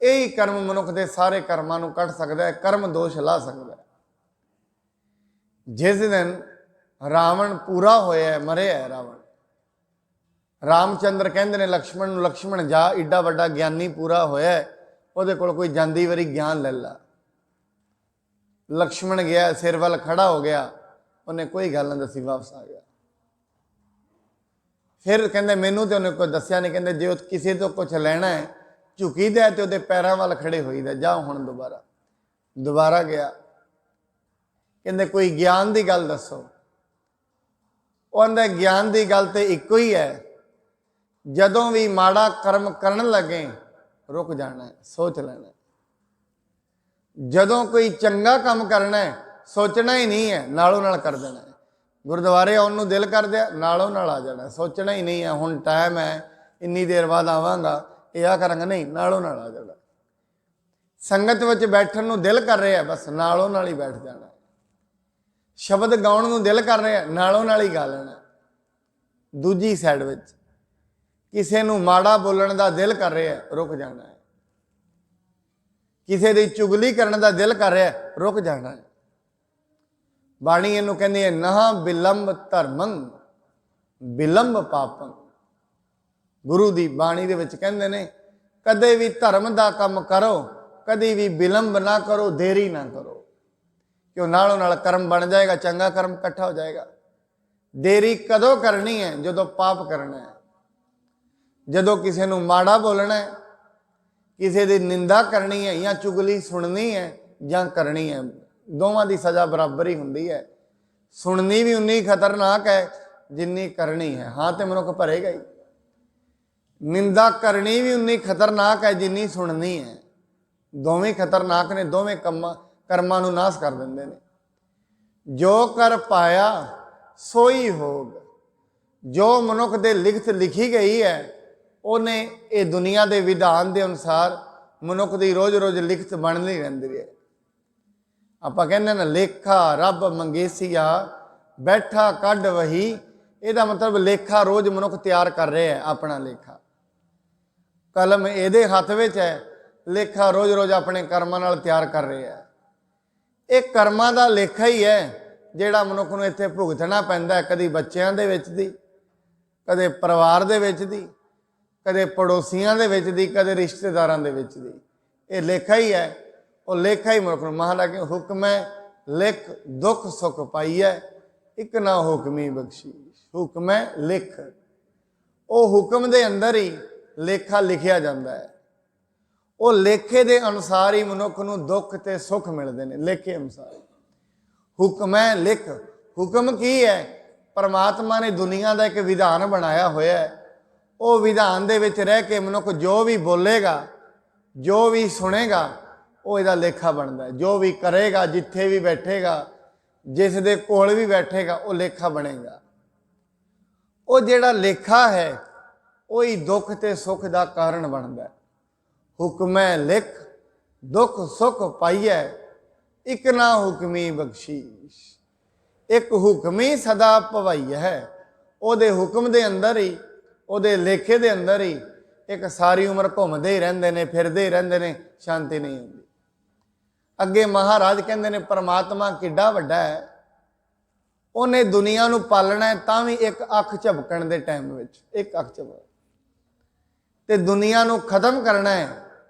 ਇਹੀ ਕਰਮ ਮਨੁੱਖ ਦੇ ਸਾਰੇ ਕਰਮਾਂ ਨੂੰ ਕੱਟ ਸਕਦਾ ਹੈ, ਕਰਮ ਦੋਸ਼ ਲਾ ਸਕਦਾ ਹੈ। ਜਿਸ ਦਿਨ ਰਾਵਣ ਪੂਰਾ ਹੋਇਆ, ਮਰਿਆ ਰਾਵਣ, ਰਾਮਚੰਦਰ ਕਹਿੰਦੇ ਨੇ ਲਕਸ਼ਮਣ ਨੂੰ, ਲਕਸ਼ਮਣ ਜਾ, ਏਡਾ ਵੱਡਾ ਗਿਆਨੀ ਪੂਰਾ ਹੋਇਆ, ਉਹਦੇ ਕੋਲ ਕੋਈ ਜਾਂਦੀ ਵਾਰੀ ਗਿਆਨ ਲੈ ਲਾ। ਲਕਸ਼ਮਣ ਗਿਆ, ਸਿਰ ਵੱਲ ਖੜਾ ਹੋ ਗਿਆ, ਉਹਨੇ ਕੋਈ ਗੱਲ ਨਾ ਦੱਸੀ, ਵਾਪਸ ਆ ਗਿਆ। ਫਿਰ ਕਹਿੰਦੇ ਮੈਨੂੰ ਤੇ ਉਹਨੇ ਕੋਈ ਦੱਸਿਆ ਨਹੀਂ। ਕਹਿੰਦੇ ਜੇ ਕਿਸੇ ਤੋਂ ਕੁਝ ਲੈਣਾ ਹੈ ਝੁਕੀਦਾ ਤੇ ਉਹਦੇ ਪੈਰਾਂ ਵੱਲ ਖੜੇ ਹੋਈਦਾ, ਜਾ ਹੁਣ ਦੁਬਾਰਾ ਗਿਆ। ਕਹਿੰਦੇ ਕੋਈ ਗਿਆਨ ਦੀ ਗੱਲ ਦੱਸੋ। ਉਹ ਕਹਿੰਦਾ ਗਿਆਨ ਦੀ ਗੱਲ ਤੇ ਇੱਕੋ ਹੀ ਹੈ, ਜਦੋਂ ਵੀ ਮਾੜਾ ਕਰਮ ਕਰਨ ਲੱਗੇ ਰੁਕ ਜਾਣਾ, ਸੋਚ ਲੈਣਾ। ਜਦੋਂ ਕੋਈ ਚੰਗਾ ਕੰਮ ਕਰਨਾ ਹੈ ਸੋਚਣਾ ਹੀ ਨਹੀਂ ਹੈ, ਨਾਲੋਂ ਨਾਲ ਕਰ ਦੇਣਾ। ਗੁਰਦੁਆਰੇ ਆਉਣ ਨੂੰ ਦਿਲ ਕਰਦਿਆ, ਨਾਲੋਂ ਨਾਲ ਆ ਜਾਣਾ। ਸੋਚਣਾ ਹੀ ਨਹੀਂ ਹੈ ਹੁਣ ਟਾਈਮ ਹੈ, ਇੰਨੀ ਦੇਰ ਬਾਅਦ ਆਵਾਂਗਾ, ਇਹ ਆ ਕਰਾਂਗਾ, ਨਹੀਂ, ਨਾਲੋਂ ਨਾਲ ਆ ਜਾਣਾ। ਸੰਗਤ ਵਿੱਚ ਬੈਠਣ ਨੂੰ ਦਿਲ ਕਰ ਰਿਹਾ, ਬਸ ਨਾਲੋਂ ਨਾਲ ਹੀ ਬੈਠ ਜਾਣਾ। ਸ਼ਬਦ ਗਾਉਣ ਨੂੰ ਦਿਲ ਕਰ ਰਿਹਾ, ਨਾਲੋਂ ਨਾਲ ਹੀ ਗਾ ਲੈਣਾ। ਦੂਜੀ ਸਾਈਡ ਵਿੱਚ ਕਿਸੇ ਨੂੰ ਮਾੜਾ ਬੋਲਣ ਦਾ ਦਿਲ ਕਰ ਰਿਹਾ, ਰੁਕ ਜਾਣਾ ਹੈ। ਕਿਸੇ ਦੀ ਚੁਗਲੀ ਕਰਨ ਦਾ ਦਿਲ ਕਰ ਰਿਹਾ, ਰੁਕ ਜਾਣਾ ਹੈ। ਬਾਣੀ ਇਹਨੂੰ ਕਹਿੰਦੀ ਹੈ, ਨਾ ਬਿਲੰਬ ਧਰਮੰ ਬਿਲੰਬ ਪਾਪੰ। ਗੁਰੂ ਦੀ ਬਾਣੀ ਦੇ ਵਿੱਚ ਕਹਿੰਦੇ ਨੇ ਕਦੇ ਵੀ ਧਰਮ ਦਾ ਕੰਮ ਕਰੋ, ਕਦੀ ਵੀ ਬਿਲੰਬ ਨਾ ਕਰੋ, ਦੇਰੀ ਨਾ ਕਰੋ, ਕਿਉਂ ਨਾਲੋਂ ਨਾਲ ਕਰਮ ਬਣ ਜਾਏਗਾ, ਚੰਗਾ ਕਰਮ ਇਕੱਠਾ ਹੋ ਜਾਏਗਾ। ਦੇਰੀ ਕਦੋਂ ਕਰਨੀ ਹੈ? ਜਦੋਂ ਪਾਪ ਕਰਨਾ ਹੈ, ਜਦੋਂ ਕਿਸੇ ਨੂੰ ਮਾੜਾ ਬੋਲਣਾ ਹੈ, ਕਿਸੇ ਦੀ ਨਿੰਦਾ ਕਰਨੀ ਹੈ, ਜਾਂ ਚੁਗਲੀ ਸੁਣਨੀ ਹੈ ਜਾਂ ਕਰਨੀ ਹੈ। ਦੋਵਾਂ ਦੀ ਸਜ਼ਾ ਬਰਾਬਰ ਹੀ ਹੁੰਦੀ ਹੈ। ਸੁਣਨੀ ਵੀ ਉਨੀ ਖਤਰਨਾਕ ਹੈ ਜਿੰਨੀ ਕਰਨੀ ਹੈ। ਹਾਂ ਤੇ ਮਨੁੱਖ ਭਰੇਗਾ ਹੀ। ਨਿੰਦਾ ਕਰਨੀ ਵੀ ਉਨੀ ਖਤਰਨਾਕ ਹੈ ਜਿੰਨੀ ਸੁਣਨੀ ਹੈ। ਦੋਵੇਂ ਖਤਰਨਾਕ ਨੇ, ਦੋਵੇਂ ਕਰਮਾਂ ਨੂੰ ਨਾਸ਼ ਕਰ ਦਿੰਦੇ ਨੇ। ਜੋ ਕਰ ਪਾਇਆ ਸੋਈ ਹੋਗ। ਜੋ ਮਨੁੱਖ ਦੇ ਲਿਖਤ ਲਿਖੀ ਗਈ ਹੈ ਉਹਨੇ ਇਹ ਦੁਨੀਆ ਦੇ ਵਿਧਾਨ ਦੇ ਅਨੁਸਾਰ ਮਨੁੱਖ ਦੀ ਰੋਜ਼-ਰੋਜ਼ ਲਿਖਤ ਬਣਦੀ ਰਹਿੰਦੀ ਹੈ। ਆਪਾਂ ਕਹਿੰਦੇ ਨਾ ਲੇਖਾ ਰੱਬ ਮੰਗੇਸੀਆ ਬੈਠਾ ਕੱਢ ਵਹੀ। ਇਹਦਾ ਮਤਲਬ ਲੇਖਾ ਰੋਜ਼ ਮਨੁੱਖ ਤਿਆਰ ਕਰ ਰਿਹਾ ਹੈ, ਆਪਣਾ ਲੇਖਾ। ਕਲਮ ਇਹਦੇ ਹੱਥ ਵਿੱਚ ਹੈ, ਲੇਖਾ ਰੋਜ਼-ਰੋਜ਼ ਆਪਣੇ ਕਰਮਾਂ ਨਾਲ ਤਿਆਰ ਕਰ ਰਿਹਾ ਹੈ। ਇਹ ਕਰਮਾਂ ਦਾ ਲੇਖਾ ਹੀ ਹੈ ਜਿਹੜਾ ਮਨੁੱਖ ਨੂੰ ਇੱਥੇ ਭੁਗਤਣਾ ਪੈਂਦਾ, ਕਦੀ ਬੱਚਿਆਂ ਦੇ ਵਿੱਚ ਦੀ, ਕਦੇ ਪਰਿਵਾਰ ਦੇ ਵਿੱਚ ਦੀ, ਕਦੇ ਪੜੋਸੀਆਂ ਦੇ ਵਿੱਚ ਦੀ, ਕਦੇ ਰਿਸ਼ਤੇਦਾਰਾਂ ਦੇ ਵਿੱਚ ਦੀ। ਇਹ ਲੇਖਾ ਹੀ ਹੈ। ਉਹ ਲੇਖਾ ਹੀ ਮਨੁੱਖ ਨੂੰ, ਮਹਾਰਾਜ ਕਹਿੰਦੇ ਹੁਕਮ ਹੈ ਲਿਖ ਦੁੱਖ ਸੁੱਖ ਪਾਈਐ, ਇੱਕ ਨਾ ਹੁਕਮੀ ਬਖਸ਼ੀ। ਹੁਕਮ ਹੈ ਲਿਖ, ਉਹ ਹੁਕਮ ਦੇ ਅੰਦਰ ਹੀ ਲੇਖਾ ਲਿਖਿਆ ਜਾਂਦਾ ਹੈ। ਉਹ ਲੇਖੇ ਦੇ ਅਨੁਸਾਰ ਹੀ ਮਨੁੱਖ ਨੂੰ ਦੁੱਖ ਤੇ ਸੁੱਖ ਮਿਲਦੇ ਨੇ, ਲੇਖੇ ਅਨੁਸਾਰ। ਹੁਕਮ ਹੈ ਲਿਖ। ਹੁਕਮ ਕੀ ਹੈ? ਪਰਮਾਤਮਾ ਨੇ ਦੁਨੀਆ ਦਾ ਇੱਕ ਵਿਧਾਨ ਬਣਾਇਆ ਹੋਇਆ ਹੈ। ਉਹ ਵਿਧਾਨ ਦੇ ਵਿੱਚ ਰਹਿ ਕੇ ਮਨੁੱਖ ਜੋ ਵੀ ਬੋਲੇਗਾ, ਜੋ ਵੀ ਸੁਣੇਗਾ, ਉਹ ਇਹਦਾ ਲੇਖਾ ਬਣਦਾ ਹੈ। ਜੋ ਵੀ ਕਰੇਗਾ, ਜਿੱਥੇ ਵੀ ਬੈਠੇਗਾ, ਜਿਸ ਦੇ ਕੋਲ ਵੀ ਬੈਠੇਗਾ, ਉਹ ਲੇਖਾ ਬਣੇਗਾ। ਉਹ ਜਿਹੜਾ ਲੇਖਾ ਹੈ ਉਹੀ ਦੁੱਖ ਤੇ ਸੁੱਖ ਦਾ ਕਾਰਨ ਬਣਦਾ ਹੈ। ਹੁਕਮੈ ਲਿਖ ਦੁੱਖ ਸੁੱਖ ਪਾਈਐ, ਇਕ ਨਾ ਹੁਕਮੀ ਬਖਸ਼ੀਸ਼। ਇੱਕ ਹੁਕਮੀ ਸਦਾ ਭਵਾਈ ਹੈ। ਉਹਦੇ ਹੁਕਮ ਦੇ ਅੰਦਰ ਹੀ, ਉਹਦੇ ਲੇਖੇ ਦੇ ਅੰਦਰ ਹੀ ਇੱਕ ਸਾਰੀ ਉਮਰ ਘੁੰਮਦੇ ਹੀ ਰਹਿੰਦੇ ਨੇ, ਫਿਰਦੇ ਹੀ ਰਹਿੰਦੇ ਨੇ, ਸ਼ਾਂਤੀ ਨਹੀਂ ਹੁੰਦੀ। ਅੱਗੇ ਮਹਾਰਾਜ ਕਹਿੰਦੇ ਨੇ ਪਰਮਾਤਮਾ ਕਿੱਡਾ ਵੱਡਾ ਹੈ। ਉਹਨੇ ਦੁਨੀਆ ਨੂੰ ਪਾਲਣਾ ਹੈ ਤਾਂ ਵੀ ਇੱਕ ਅੱਖ ਝਪਕਣ ਦੇ ਟਾਈਮ ਵਿੱਚ, ਇੱਕ ਅੱਖ ਝਪਕ, ਤੇ ਦੁਨੀਆ ਨੂੰ ਖਤਮ ਕਰਨਾ ਹੈ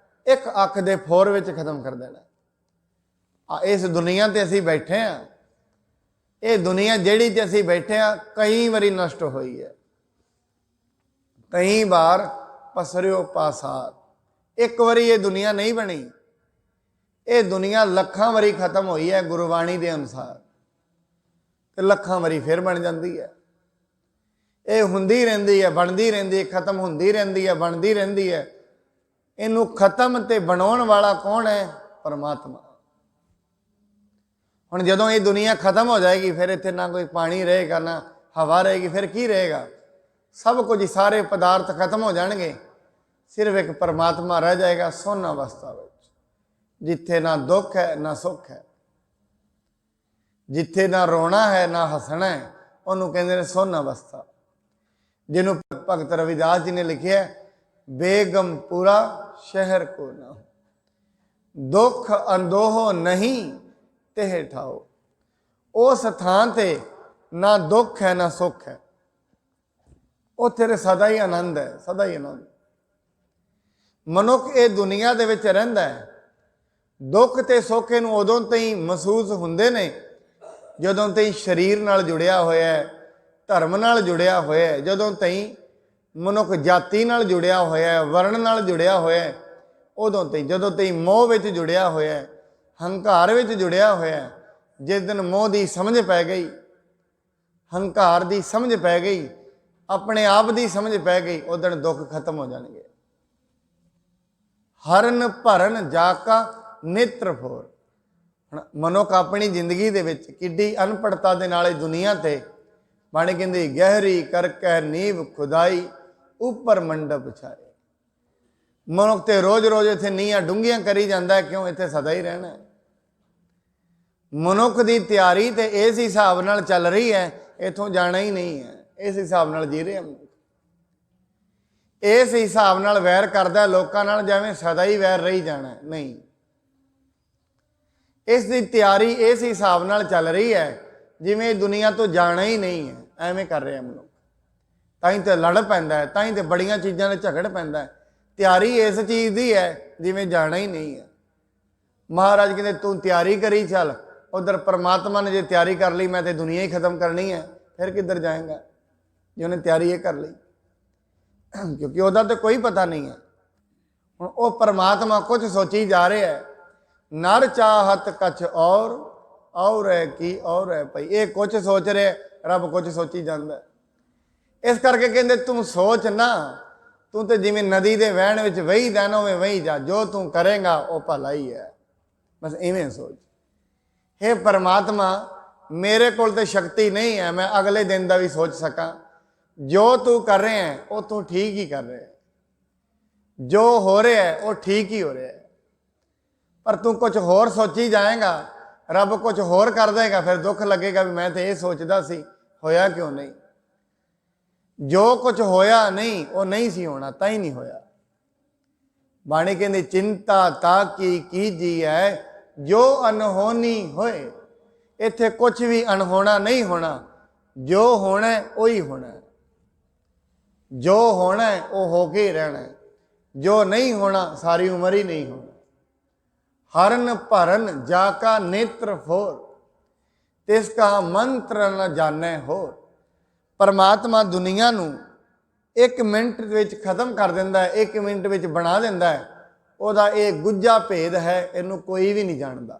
ਇੱਕ ਅੱਖ ਦੇ ਫੋਰ ਵਿੱਚ ਖਤਮ ਕਰ ਦੇਣਾ। ਇਸ ਦੁਨੀਆ ਤੇ ਅਸੀਂ ਬੈਠੇ ਹਾਂ। ਇਹ ਦੁਨੀਆ ਜਿਹੜੀ ਤੇ ਅਸੀਂ ਬੈਠੇ ਹਾਂ ਕਈ ਵਾਰੀ ਨਸ਼ਟ ਹੋਈ ਹੈ, ਕਈ ਵਾਰ ਪਸਰਿਓ ਪਾਸਾਰ। ਇੱਕ ਵਾਰੀ ਇਹ ਦੁਨੀਆ ਨਹੀਂ ਬਣੀ। ਇਹ ਦੁਨੀਆ ਲੱਖਾਂ ਵਾਰੀ ਖਤਮ ਹੋਈ ਹੈ ਗੁਰਬਾਣੀ ਦੇ ਅਨੁਸਾਰ, ਤੇ ਲੱਖਾਂ ਵਾਰੀ ਫਿਰ ਬਣ ਜਾਂਦੀ ਹੈ। ਇਹ ਹੁੰਦੀ ਰਹਿੰਦੀ ਹੈ, ਬਣਦੀ ਰਹਿੰਦੀ ਹੈ, ਖਤਮ ਹੁੰਦੀ ਰਹਿੰਦੀ ਹੈ, ਬਣਦੀ ਰਹਿੰਦੀ ਹੈ। ਇਹਨੂੰ ਖਤਮ ਤੇ ਬਣਾਉਣ ਵਾਲਾ ਕੌਣ ਹੈ? ਪਰਮਾਤਮਾ। ਹੁਣ ਜਦੋਂ ਇਹ ਦੁਨੀਆ ਖਤਮ ਹੋ ਜਾਏਗੀ, ਫਿਰ ਇੱਥੇ ਨਾ ਕੋਈ ਪਾਣੀ ਰਹੇਗਾ, ਨਾ ਹਵਾ ਰਹੇਗੀ, ਫਿਰ ਕੀ ਰਹੇਗਾ? ਸਭ ਕੁਝ, ਸਾਰੇ ਪਦਾਰਥ ਖਤਮ ਹੋ ਜਾਣਗੇ। ਸਿਰਫ ਇੱਕ ਪਰਮਾਤਮਾ ਰਹਿ ਜਾਏਗਾ ਸੁੰਨ ਅਵਸਥਾ ਵਿੱਚ, ਜਿੱਥੇ ਨਾ ਦੁੱਖ ਹੈ ਨਾ ਸੁੱਖ ਹੈ, ਜਿੱਥੇ ਨਾ ਰੋਣਾ ਹੈ ਨਾ ਹੱਸਣਾ ਹੈ। ਉਹਨੂੰ ਕਹਿੰਦੇ ਨੇ ਸੁੰਨ ਅਵਸਥਾ, ਜਿਹਨੂੰ ਭਗਤ ਰਵਿਦਾਸ ਜੀ ਨੇ ਲਿਖਿਆ, ਬੇਗਮ ਪੂਰਾ ਸ਼ਹਿਰ ਕੋ ਨਾ ਹੋ, ਦੁੱਖ ਅੰਦੋਹ ਨਹੀਂ ਤੇ ਠਾਓ। ਉਸ ਥਾਂ ਤੇ ਨਾ ਦੁੱਖ ਹੈ ਨਾ ਸੁੱਖ ਹੈ, ਉੱਥੇ ਸਦਾ ਹੀ ਆਨੰਦ ਹੈ, ਸਦਾ ਹੀ ਆਨੰਦ। ਮਨੁੱਖ ਇਹ ਦੁਨੀਆ ਦੇ ਵਿੱਚ ਰਹਿੰਦਾ ਹੈ। ਦੁੱਖ ਤੇ ਸੁੱਖ ਨੂੰ ਉਦੋਂ ਤਾਈਂ ਮਹਿਸੂਸ ਹੁੰਦੇ ਨੇ ਜਦੋਂ ਤਾਈਂ ਸਰੀਰ ਨਾਲ ਜੁੜਿਆ ਹੋਇਆ ਹੈ, ਧਰਮ ਨਾਲ ਜੁੜਿਆ ਹੋਇਆ ਹੈ, ਜਦੋਂ ਤਾਈਂ ਮਨੁੱਖ ਜਾਤੀ ਨਾਲ ਜੁੜਿਆ ਹੋਇਆ ਹੈ, ਵਰਣ ਨਾਲ ਜੁੜਿਆ ਹੋਇਆ ਹੈ, ਉਦੋਂ ਤਾਈਂ। ਜਦੋਂ ਤਾਈਂ ਮੋਹ ਵਿੱਚ ਜੁੜਿਆ ਹੋਇਆ ਹੈ, ਹੰਕਾਰ ਵਿੱਚ ਜੁੜਿਆ ਹੋਇਆ ਹੈ, ਜਿਸ ਦਿਨ ਮੋਹ ਦੀ ਸਮਝ ਪੈ ਗਈ, ਹੰਕਾਰ ਦੀ ਸਮਝ ਪੈ ਗਈ, ਆਪਣੇ ਆਪ ਦੀ ਸਮਝ ਪੈ ਗਈ, ਉਸ ਦਿਨ ਦੁੱਖ ਖਤਮ ਹੋ ਜਾਣਗੇ। ਹਰਨ ਭਰਨ ਜਾ ਕਾ ਨੇਤਰ ਫੋਰ। ਹੁਣ ਮਨੁੱਖ ਆਪਣੀ ਜ਼ਿੰਦਗੀ ਦੇ ਵਿੱਚ ਕਿੱਡੀ ਅਨਪੜ੍ਹਤਾ ਦੇ ਨਾਲ ਦੁਨੀਆ ਤੇ ਬਾਣੀ ਕਹਿੰਦੀ, ਗਹਿਰੀ ਕਰਕੇ ਨੀਂਵ ਖੁਦਾਈ ਉੱਪਰ ਮੰਡਪ ਛਾਏ। ਮਨੁੱਖ ਤੇ ਰੋਜ਼ ਰੋਜ਼ ਇੱਥੇ ਨੀਹਾਂ ਡੂੰਘੀਆਂ ਕਰੀ ਜਾਂਦਾ, ਕਿਉਂ? ਇੱਥੇ ਸਦਾ ਹੀ ਰਹਿਣਾ। ਮਨੁੱਖ ਦੀ ਤਿਆਰੀ ਤੇ ਇਸ ਹਿਸਾਬ ਨਾਲ ਚੱਲ ਰਹੀ ਹੈ, ਇੱਥੋਂ ਜਾਣਾ ਹੀ ਨਹੀਂ ਹੈ। ਇਸ ਹਿਸਾਬ ਨਾਲ ਜੀ ਰਿਹਾ ਮਨੁੱਖ, ਇਸ ਹਿਸਾਬ ਨਾਲ ਵੈਰ ਕਰਦਾ ਲੋਕਾਂ ਨਾਲ, ਜਿਵੇਂ ਸਦਾ ਹੀ ਵੈਰ ਰਹੀ ਜਾਣਾ। ਨਹੀਂ, ਇਸ ਦੀ ਤਿਆਰੀ ਇਸ ਹਿਸਾਬ ਨਾਲ ਚੱਲ ਰਹੀ ਹੈ ਜਿਵੇਂ ਦੁਨੀਆ ਤੋਂ ਜਾਣਾ ਹੀ ਨਹੀਂ ਹੈ। ਐਵੇਂ ਕਰ ਰਿਹਾ ਮਨੁੱਖ, ਤਾਂ ਹੀ ਤੇ ਲੜ ਪੈਂਦਾ ਹੈ, ਤਾਂ ਹੀ ਤੇ ਬੜੀਆਂ ਚੀਜ਼ਾਂ 'ਤੇ ਝਗੜ ਪੈਂਦਾ ਹੈ। ਤਿਆਰੀ ਇਸ ਚੀਜ਼ ਦੀ ਹੈ ਜਿਵੇਂ ਜਾਣਾ ਹੀ ਨਹੀਂ ਹੈ। ਮਹਾਰਾਜ ਕਹਿੰਦੇ ਤੂੰ ਤਿਆਰੀ ਕਰੀ ਚੱਲ, ਉਧਰ ਪਰਮਾਤਮਾ ਨੇ ਜੇ ਤਿਆਰੀ ਕਰ ਲਈ ਮੈਂ ਤੇ ਦੁਨੀਆ ਹੀ ਖਤਮ ਕਰਨੀ ਹੈ, ਫਿਰ ਕਿੱਧਰ ਜਾਏਗਾ ਜੇ ਉਹਨੇ ਤਿਆਰੀ ਇਹ ਕਰ ਲਈ? ਕਿਉਂਕਿ ਉਹਦਾ ਤਾਂ ਕੋਈ ਪਤਾ ਨਹੀਂ ਹੈ। ਹੁਣ ਉਹ ਪਰਮਾਤਮਾ ਕੁਝ ਸੋਚੀ ਜਾ ਰਿਹਾ ਹੈ। ਨਰ ਚਾਹਤ ਕਛ ਔਰ ਹੈ ਕੀ ਔਰ ਹੈ ਭਾਈ। ਇਹ ਕੁਝ ਸੋਚ ਰਿਹਾ, ਰੱਬ ਕੁਝ ਸੋਚੀ ਜਾਂਦਾ। ਇਸ ਕਰਕੇ ਕਹਿੰਦੇ ਤੂੰ ਸੋਚ ਨਾ, ਤੂੰ ਤੇ ਜਿਵੇਂ ਨਦੀ ਦੇ ਵਹਿਣ ਵਿੱਚ ਵਹੀ ਜਾਣਾ ਉਵੇਂ ਵਹੀ ਜਾ, ਜੋ ਤੂੰ ਕਰੇਗਾ ਉਹ ਭਲਾ ਹੀ ਹੈ। ਬਸ ਇਵੇਂ ਸੋਚ। हे परमात्मा, मेरे को तो शक्ति नहीं है मैं अगले दिन का भी सोच सका। जो तू कर रहे हैं वो तू ठीक ही कर रहे है, जो हो रहा है वो ठीक ही हो रहा है। पर तू कुछ होर सोची जाएगा, रब कुछ होर कर देगा, फिर दुख लगेगा भी मैं तो ये सोचता सी, होया क्यों नहीं। जो कुछ होया नहीं वो नहीं सी होना, तां ही नहीं होया। बाणी कहती चिंता ताकी कीजी है जो अनहोनी होए। इत्थे कुछ भी अनहोना नहीं होना, जो होना है वही होना है। जो होना है वो होके ही रहना है, जो नहीं होना सारी उम्र ही नहीं होना। हरन भरन जाका नेत्र फोर, तिसका मंत्र न जाने हो। परमात्मा दुनिया नू 1 ਮਿੰਟ ਵਿੱਚ ਖਤਮ ਕਰ ਦਿੰਦਾ ਹੈ, 1 ਮਿੰਟ ਵਿੱਚ ਬਣਾ ਦਿੰਦਾ ਹੈ। ਉਹਦਾ ਇਹ ਗੁੱਝਾ ਭੇਦ ਹੈ, ਇਹਨੂੰ ਕੋਈ ਵੀ ਨਹੀਂ ਜਾਣਦਾ,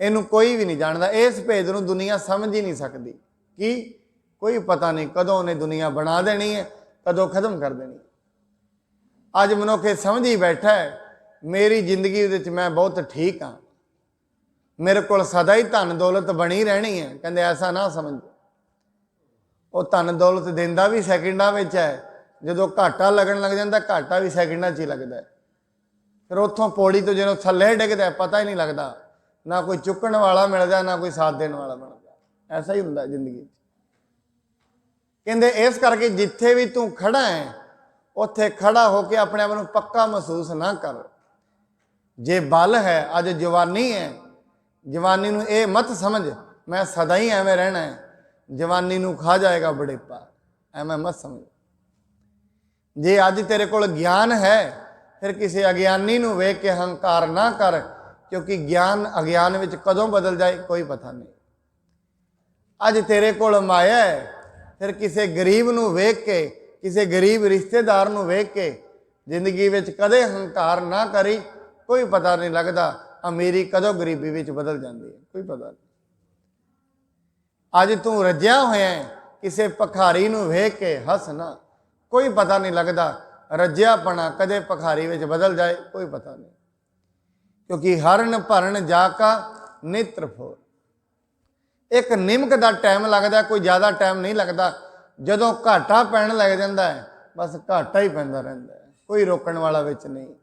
ਇਹਨੂੰ ਕੋਈ ਵੀ ਨਹੀਂ ਜਾਣਦਾ। ਇਸ ਭੇਦ ਨੂੰ ਦੁਨੀਆ ਸਮਝ ਹੀ ਨਹੀਂ ਸਕਦੀ ਕਿ ਕੋਈ ਪਤਾ ਨਹੀਂ ਕਦੋਂ ਉਹਨੇ ਦੁਨੀਆ ਬਣਾ ਦੇਣੀ ਹੈ, ਕਦੋਂ ਖਤਮ ਕਰ ਦੇਣੀ। ਅੱਜ ਮਨੁੱਖ ਇਹ ਸਮਝ ਹੀ ਬੈਠਾ ਹੈ ਮੇਰੀ ਜ਼ਿੰਦਗੀ ਵਿੱਚ ਮੈਂ ਬਹੁਤ ਠੀਕ ਹਾਂ, ਮੇਰੇ ਕੋਲ ਸਦਾ ਹੀ ਧਨ ਦੌਲਤ ਬਣੀ ਰਹਿਣੀ ਹੈ। ਕਹਿੰਦੇ ਐਸਾ ਨਾ ਸਮਝੋ, ਉਹ ਧਨ ਦੌਲਤ ਦਿੰਦਾ ਵੀ ਸੈਕਿੰਡਾਂ ਵਿੱਚ ਹੈ। ਜਦੋਂ ਘਾਟਾ ਲੱਗਣ ਲੱਗ ਜਾਂਦਾ, ਘਾਟਾ ਵੀ ਸੈਕਿੰਡਾਂ 'ਚ ਹੀ ਲੱਗਦਾ। ਫਿਰ ਉੱਥੋਂ ਪੌੜੀ ਤੋਂ ਜਦੋਂ ਥੱਲੇ ਡਿੱਗਦਾ ਪਤਾ ਹੀ ਨਹੀਂ ਲੱਗਦਾ, ਨਾ ਕੋਈ ਚੁੱਕਣ ਵਾਲਾ ਮਿਲਦਾ, ਨਾ ਕੋਈ ਸਾਥ ਦੇਣ ਵਾਲਾ ਮਿਲਦਾ। ਐਸਾ ਹੀ ਹੁੰਦਾ ਜ਼ਿੰਦਗੀ 'ਚ। ਕਹਿੰਦੇ ਇਸ ਕਰਕੇ ਜਿੱਥੇ ਵੀ ਤੂੰ ਖੜਾ ਹੈ ਉੱਥੇ ਖੜਾ ਹੋ ਕੇ ਆਪਣੇ ਆਪ ਨੂੰ ਪੱਕਾ ਮਹਿਸੂਸ ਨਾ ਕਰ। ਜੇ ਬਲ ਹੈ, ਅੱਜ ਜਵਾਨੀ ਹੈ, ਜਵਾਨੀ ਨੂੰ ਇਹ ਮਤ ਸਮਝ ਮੈਂ ਸਦਾ ਹੀ ਐਵੇਂ ਰਹਿਣਾ ਹੈ, ਜਵਾਨੀ ਨੂੰ ਖਾ ਜਾਏਗਾ ਬੁਢੇਪਾ, ਐਵੇਂ ਮਤ ਸਮਝ। ਜੇ ਅੱਜ ਤੇਰੇ ਕੋਲ ਗਿਆਨ ਹੈ ਫਿਰ ਕਿਸੇ ਅਗਿਆਨੀ ਨੂੰ ਵੇਖ ਕੇ ਹੰਕਾਰ ਨਾ ਕਰ, ਕਿਉਂਕਿ ਗਿਆਨ ਅਗਿਆਨ ਵਿੱਚ ਕਦੋਂ ਬਦਲ ਜਾਏ ਕੋਈ ਪਤਾ ਨਹੀਂ। ਅੱਜ ਤੇਰੇ ਕੋਲ ਮਾਇਆ ਹੈ, ਫਿਰ ਕਿਸੇ ਗਰੀਬ ਨੂੰ ਵੇਖ ਕੇ, ਕਿਸੇ ਗਰੀਬ ਰਿਸ਼ਤੇਦਾਰ ਨੂੰ ਵੇਖ ਕੇ ਜ਼ਿੰਦਗੀ ਵਿੱਚ ਕਦੇ ਹੰਕਾਰ ਨਾ ਕਰੀ, ਕੋਈ ਪਤਾ ਨਹੀਂ ਲੱਗਦਾ ਅਮੀਰੀ ਕਦੋਂ ਗਰੀਬੀ ਵਿੱਚ ਬਦਲ ਜਾਂਦੀ ਹੈ, ਕੋਈ ਪਤਾ ਨਹੀਂ। ਅੱਜ ਤੂੰ ਰੱਜਿਆ ਹੋਇਆ ਹੈ, ਕਿਸੇ ਭਿਖਾਰੀ ਨੂੰ ਵੇਖ ਕੇ ਹੱਸ ਨਾ, ਕੋਈ ਪਤਾ ਨਹੀਂ ਲੱਗਦਾ ਰੱਜਿਆਪਣਾ ਕਦੇ ਭਿਖਾਰੀ ਵਿੱਚ ਬਦਲ ਜਾਏ, ਕੋਈ ਪਤਾ ਨਹੀਂ। ਕਿਉਂਕਿ ਹਰਨ ਭਰਨ ਜਾ ਕਾ ਨੇਤਰ ਫੋਰ। ਇੱਕ ਨਿਮਕ ਦਾ ਟਾਈਮ ਲੱਗਦਾ, ਕੋਈ ਜ਼ਿਆਦਾ ਟਾਈਮ ਨਹੀਂ ਲੱਗਦਾ। ਜਦੋਂ ਘਾਟਾ ਪੈਣ ਲੱਗ ਜਾਂਦਾ ਹੈ ਬਸ ਘਾਟਾ ਹੀ ਪੈਂਦਾ ਰਹਿੰਦਾ ਹੈ, ਕੋਈ ਰੋਕਣ ਵਾਲਾ ਵਿੱਚ ਨਹੀਂ।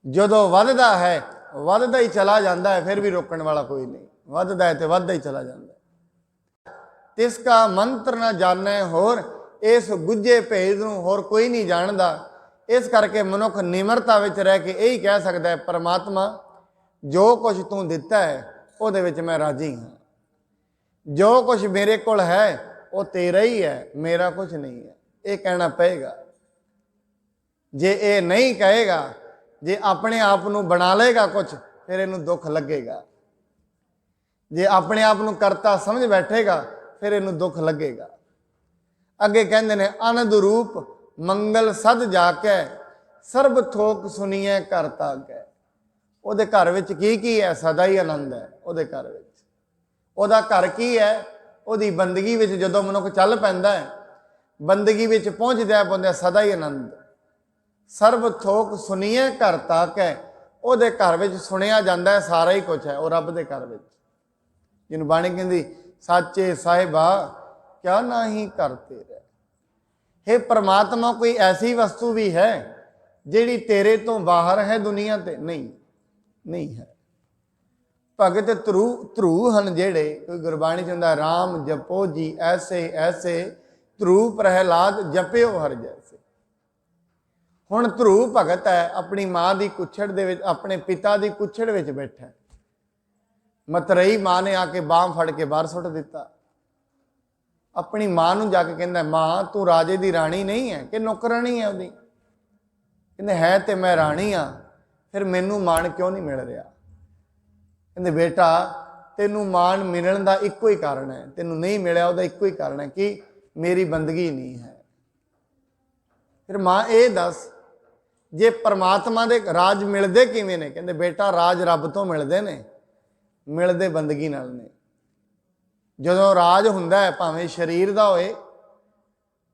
ਜਦੋਂ ਵੱਧਦਾ ਹੈ ਵੱਧਦਾ ਹੀ ਚਲਾ ਜਾਂਦਾ ਹੈ, ਫਿਰ ਵੀ ਰੋਕਣ ਵਾਲਾ ਕੋਈ ਨਹੀਂ, ਵੱਧਦਾ ਹੈ ਤੇ ਵੱਧਦਾ ਹੀ ਚਲਾ ਜਾਂਦਾ ਹੈ। ਤਿਸ ਕਾ ਮੰਤਰ ਨਾ ਜਾਣੈ ਹੋਰ, ਇਸ ਗੁੱਝੇ ਭੇਦ ਨੂੰ ਹੋਰ ਕੋਈ ਨਹੀਂ ਜਾਣਦਾ। ਇਸ ਕਰਕੇ ਮਨੁੱਖ ਨਿਮਰਤਾ ਵਿੱਚ ਰਹਿ ਕੇ ਇਹੀ ਕਹਿ ਸਕਦਾ ਹੈ ਪਰਮਾਤਮਾ ਜੋ ਕੁਝ ਤੂੰ ਦਿੱਤਾ ਹੈ ਉਹਦੇ ਵਿੱਚ ਮੈਂ ਰਾਜ਼ੀ ਹਾਂ, ਜੋ ਕੁਝ ਮੇਰੇ ਕੋਲ ਹੈ ਉਹ ਤੇਰਾ ਹੀ ਹੈ, ਮੇਰਾ ਕੁਝ ਨਹੀਂ ਹੈ। ਇਹ ਕਹਿਣਾ ਪਏਗਾ। ਜੇ ਇਹ ਨਹੀਂ ਕਹੇਗਾ, ਜੇ ਆਪਣੇ ਆਪ ਨੂੰ ਬਣਾ ਲਏਗਾ ਕੁਝ, ਫਿਰ ਇਹਨੂੰ ਦੁੱਖ ਲੱਗੇਗਾ। ਜੇ ਆਪਣੇ ਆਪ ਨੂੰ ਕਰਤਾ ਸਮਝ ਬੈਠੇਗਾ ਫਿਰ ਇਹਨੂੰ ਦੁੱਖ ਲੱਗੇਗਾ। ਅੱਗੇ ਕਹਿੰਦੇ ਨੇ ਅਨੰਦ ਰੂਪ ਮੰਗਲ ਸਦ ਜਾ ਕੇ ਸਰਬ ਥੋਕ ਸੁਣੀਏ ਘਰ ਤਾਕੈ। ਉਹਦੇ ਘਰ ਵਿੱਚ ਕੀ ਹੈ? ਸਦਾ ਹੀ ਆਨੰਦ ਹੈ ਉਹਦੇ ਘਰ ਵਿੱਚ। ਉਹਦਾ ਘਰ ਕੀ ਹੈ? ਉਹਦੀ ਬੰਦਗੀ ਵਿੱਚ ਜਦੋਂ ਮਨੁੱਖ ਚੱਲ ਪੈਂਦਾ ਹੈ, ਬੰਦਗੀ ਵਿੱਚ ਪਹੁੰਚਦਾ ਬੰਦਾ ਸਦਾ ਹੀ ਆਨੰਦ। ਸਰਬ ਥੋਕ ਸੁਣੀਏ ਘਰ ਤਾਕੈ, ਉਹਦੇ ਘਰ ਵਿੱਚ ਸੁਣਿਆ ਜਾਂਦਾ ਹੈ ਸਾਰਾ ਹੀ ਕੁਛ ਹੈ, ਉਹ ਰੱਬ ਦੇ ਘਰ ਵਿੱਚ। ਜਿਹਨੂੰ ਬਾਣੀ ਕਹਿੰਦੀ ਸਾਚੇ ਸਾਹਿਬਾ ਕਿਆ ਨਾਹੀ ਘਰ ਤੇਰਾ। हे परमात्मा कोई ऐसी वस्तु भी है ਜਿਹੜੀ तेरे तो बाहर है दुनिया ते? नहीं है। भगत ਧਰੂ ਹਨ ਜਿਹੜੇ, ਕੋਈ ਗੁਰਬਾਣੀ ਚ ਹੁੰਦਾ ਰਾਮ ਜਪੋ ਜੀ ਐਸੇ ਐਸੇ ਧਰੂ ਪ੍ਰਹਿਲਾਦ ਜਪਿਓ ਹਰ ਜੈਸੇ। ਹੁਣ ਧਰੂ ਭਗਤ ਹੈ, ਆਪਣੀ ਮਾਂ ਦੀ ਕੁੱਛੜ ਦੇ ਵਿੱਚ, ਆਪਣੇ ਪਿਤਾ ਦੀ ਕੁੱਛੜ ਵਿੱਚ ਬੈਠਾ। ਮਤਰੇਈ ਮਾਂ ਨੇ ਆ ਕੇ ਬਾਂਹ ਫੜ ਕੇ ਬਾਹਰ ਸੁੱਟ ਦਿੱਤਾ। ਆਪਣੀ ਮਾਂ ਨੂੰ ਜਾ ਕੇ ਕਹਿੰਦਾ ਮਾਂ ਤੂੰ ਰਾਜੇ ਦੀ ਰਾਣੀ ਨਹੀਂ ਹੈ ਕਿ ਨੌਕਰਾਣੀ ਹੈ ਉਹਦੀ? ਕਹਿੰਦੇ ਹੈ ਤੇ ਮੈਂ ਰਾਣੀ ਹਾਂ, ਫਿਰ ਮੈਨੂੰ ਮਾਣ ਕਿਉਂ ਨਹੀਂ ਮਿਲ ਰਿਹਾ? ਕਹਿੰਦੇ ਬੇਟਾ ਤੈਨੂੰ ਮਾਣ ਮਿਲਣ ਦਾ ਇੱਕੋ ਹੀ ਕਾਰਨ ਹੈ, ਤੈਨੂੰ ਨਹੀਂ ਮਿਲਿਆ ਉਹਦਾ ਇੱਕੋ ਹੀ ਕਾਰਨ ਹੈ ਕਿ ਮੇਰੀ ਬੰਦਗੀ ਨਹੀਂ ਹੈ। ਫਿਰ ਮਾਂ ਇਹ ਦੱਸ ਜੇ ਪਰਮਾਤਮਾ ਦੇ ਰਾਜ ਮਿਲਦੇ ਕਿਵੇਂ ਨੇ? ਕਹਿੰਦੇ ਬੇਟਾ ਰਾਜ ਰੱਬ ਤੋਂ ਮਿਲਦੇ ਨੇ, ਮਿਲਦੇ ਬੰਦਗੀ ਨਾਲ ਨੇ। ਜਦੋਂ ਰਾਜ ਹੁੰਦਾ ਹੈ, ਭਾਵੇਂ ਸਰੀਰ ਦਾ ਹੋਏ,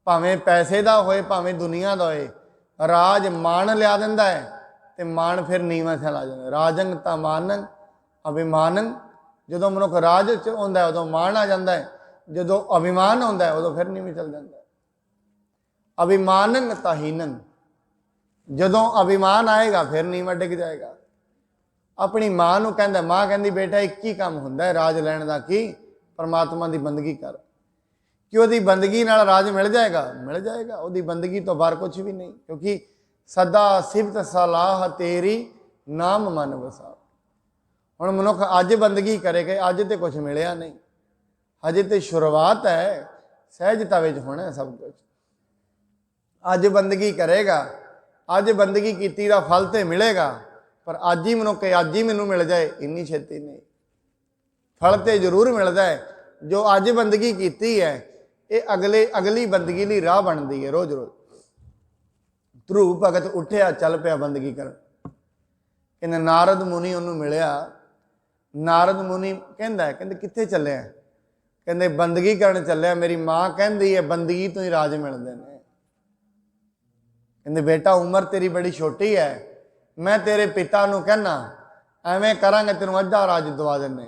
ਭਾਵੇਂ ਪੈਸੇ ਦਾ ਹੋਏ, ਭਾਵੇਂ ਦੁਨੀਆ ਦਾ ਹੋਏ, ਰਾਜ ਮਾਣ ਲਿਆ ਦਿੰਦਾ ਹੈ ਤੇ ਮਾਣ ਫਿਰ ਨੀਵਾਂ ਚਲਾ ਜਾਂਦਾ। ਰਾਜੰਗ ਤਾਂ ਮਾਨੰ ਅਭਿਮਾਨੰ। ਜਦੋਂ ਮਨੁੱਖ ਰਾਜ ਚ ਹੁੰਦਾ ਉਦੋਂ ਮਾਣ ਆ ਜਾਂਦਾ ਹੈ, ਜਦੋਂ ਅਭਿਮਾਨ ਹੁੰਦਾ ਉਦੋਂ ਫਿਰ ਨੀਵੇਂ ਚੱਲ ਜਾਂਦਾ। ਅਭਿਮਾਨੰ ਤਾਂ ਹੀਨੰ। ਜਦੋਂ ਅਭਿਮਾਨ ਆਏਗਾ ਫਿਰ ਨੀਵਾਂ ਡਿੱਗ ਜਾਏਗਾ। ਆਪਣੀ ਮਾਂ ਨੂੰ ਕਹਿੰਦਾ, ਮਾਂ ਕਹਿੰਦੀ ਬੇਟਾ ਇੱਕ ਹੀ ਕੰਮ ਹੁੰਦਾ ਹੈ ਰਾਜ ਲੈਣ ਦਾ, ਕੀ? ਪਰਮਾਤਮਾ ਦੀ ਬੰਦਗੀ ਕਰ। ਕਿ ਉਹਦੀ ਬੰਦਗੀ ਨਾਲ ਰਾਜ ਮਿਲ ਜਾਏਗਾ? ਮਿਲ ਜਾਏਗਾ। ਉਹਦੀ ਬੰਦਗੀ ਤੋਂ ਬਾਹਰ ਕੁਝ ਵੀ ਨਹੀਂ, ਕਿਉਂਕਿ ਸਦਾ ਸਿਫਤ ਸਲਾਹ ਤੇਰੀ ਨਾਮ ਮਨ ਵਸਾ। ਹੁਣ ਮਨੁੱਖ ਅੱਜ ਬੰਦਗੀ ਕਰੇਗਾ, ਅੱਜ ਤੇ ਕੁਝ ਮਿਲਿਆ ਨਹੀਂ, ਹਜੇ ਤੇ ਸ਼ੁਰੂਆਤ ਹੈ, ਸਹਿਜਤਾ ਵਿੱਚ ਹੋਣਾ ਸਭ ਕੁਝ। ਅੱਜ ਬੰਦਗੀ ਕਰੇਗਾ, ਅੱਜ ਬੰਦਗੀ ਕੀਤੀ ਦਾ ਫਲ ਤੇ ਮਿਲੇਗਾ, ਪਰ ਅੱਜ ਹੀ ਮਨੁੱਖ ਅੱਜ ਹੀ ਮੈਨੂੰ ਮਿਲ ਜਾਏ ਇੰਨੀ ਛੇਤੀ ਨਹੀਂ। ਫਲ ਤੇ ਜ਼ਰੂਰ ਮਿਲਦਾ ਹੈ। ਜੋ ਅੱਜ ਬੰਦਗੀ ਕੀਤੀ ਹੈ ये अगली बंदगी ਲਈ राह बनती है। रोज़ रोज़ ध्रुव भगत उठिया चल पिया बंदगी कर। कहते नारद मुनि उन्होंने मिलिया। नारद मुनि कहते कित्थे चले? कहते बंदगी करन चलिया, मेरी माँ कहती है बंदगी तो ही राज मिलते हैं। कहते बेटा उम्र तेरी बड़ी छोटी है, मैं तेरे पिता नूं कहना एवें करांगे तेनों अद्धा राज दवा देने।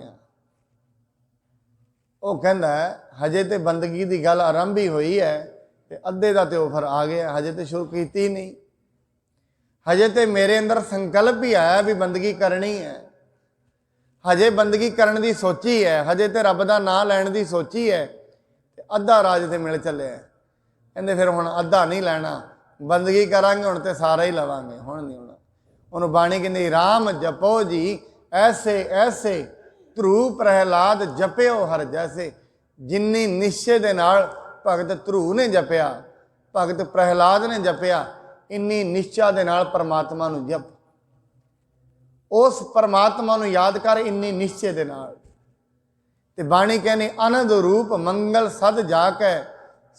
वो कहता है हजे तो बंदगी की गल आरंभ ही हुई है, तो अद्धे का तो ऑफर आ गया, हजे तो शुरू की ही नहीं। हजे तो मेरे अंदर संकल्प ही आया भी बंदगी करनी है, हजे बंदगी करने की सोची है, हजे तो रब का नाम लैन की सोची है, तो अद्धा राज तो मिल चले। कहते फिर हुण अद्धा नहीं लैना, बंदगी करांगे हुण तो सारा ही लवांगे, हुण नहीं होना। उन्होंने बाणी कहती राम जपो जी ऐसे ऐसे, ध्रुव प्रहलाद जपियो हर जैसे। जिन्नी निश्चय दे नाल भगत ध्रुव ने जपिया, भगत प्रहलाद ने जपिया, इन्नी निश्चा दे नाल परमात्मा नूं जप। उस परमात्मा नूं याद कर इन्नी निश्चय दे नाल। ते बाणी कहनी आनंद रूप मंगल सद जाकै,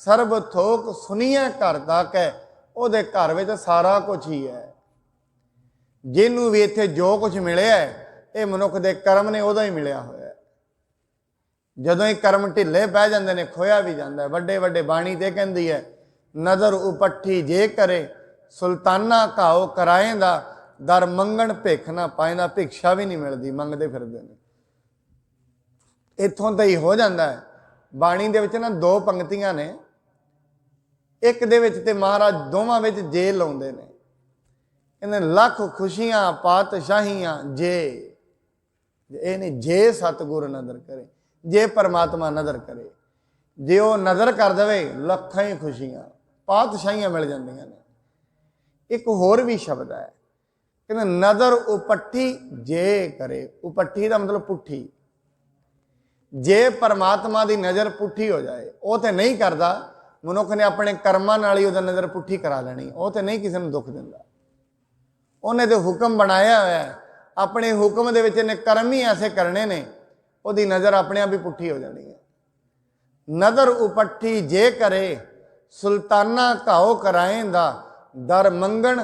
सर्ब थोक सुनिए घर ताकै। उहदे घर विच सारा कुछ ही है। जिन्हों भी इत्थे जो कुछ मिले है ये मनुख के कर्म ने उदों ही मिलिया होया। जदों ही कर्म ढिले पै जाते हैं खोया भी जाता है। वड्डे वड्डे बाणी ते कहती है नदर उपट्ठी जे करे, सुल्ताना घाओ कराएंदा, दर मंगण भिख ना पाएंदा। भिक्षा भी नहीं मिलती, मंगते फिरदे ने। इत्थों तो ही हो जाता है। बाणी दे विच ना दो पंक्तियां ने, एक दे विच ते महाराज दोवां विच जे लाउंदे ने। कहते लख खुशियां पातशाहियां जे, ये नहीं जे सतगुर नदर करे, जे परमात्मा नदर करे, जे वो नदर कर दे लखां ही खुशियां पातशाहियां मिल जांदियां ने। एक होर भी शब्द है, कहते नदर उपट्ठी जे करे। उपट्ठी का मतलब पुट्ठी। जे परमात्मा की नज़र पुट्ठी हो जाए, वो तो नहीं करता, मनुख ने अपने कर्मां नाल ही उहदी नज़र पुट्ठी करा लेनी। वो तो नहीं किसी को दुख दिंदा, उन्हें तो हुक्म बनाया हुआ है। अपने हुक्म दे विच इन्हें कर्म ही ऐसे करने ने, उहदी नज़र अपने आप ही पुट्ठी हो जानी है। नदर उपट्ठी जे करे, सुल्ताना घाओ कराएंदा, दर मंगण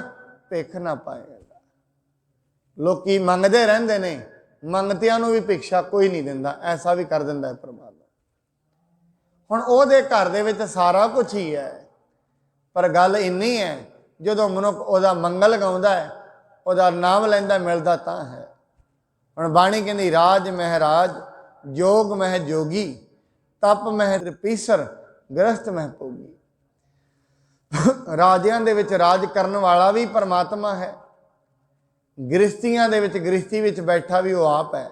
भिख ना पाएगा। लोकी मंगते रहंदे ने, मंगतियां नूं भी भिक्षा कोई नहीं दिंदा, ऐसा भी कर दिंदा है परमात्मा। हुण उहदे घर दे विच सारा कुछ ही है, पर गल इन्नी है जदों मनुख उहदा मंगल गाउंदा है, उहदा नाम लैंदा मिलदा तां है। हुण बाणी कहंदी राज महराज, जोग मह जोगी, तप मह त्रिपीसर, गृहस्थ मह भोगी। राजियां दे विच राज करन वाला भी परमात्मा है, गृहस्थियां दे विच गृहस्थी विच बैठा भी वो आप है,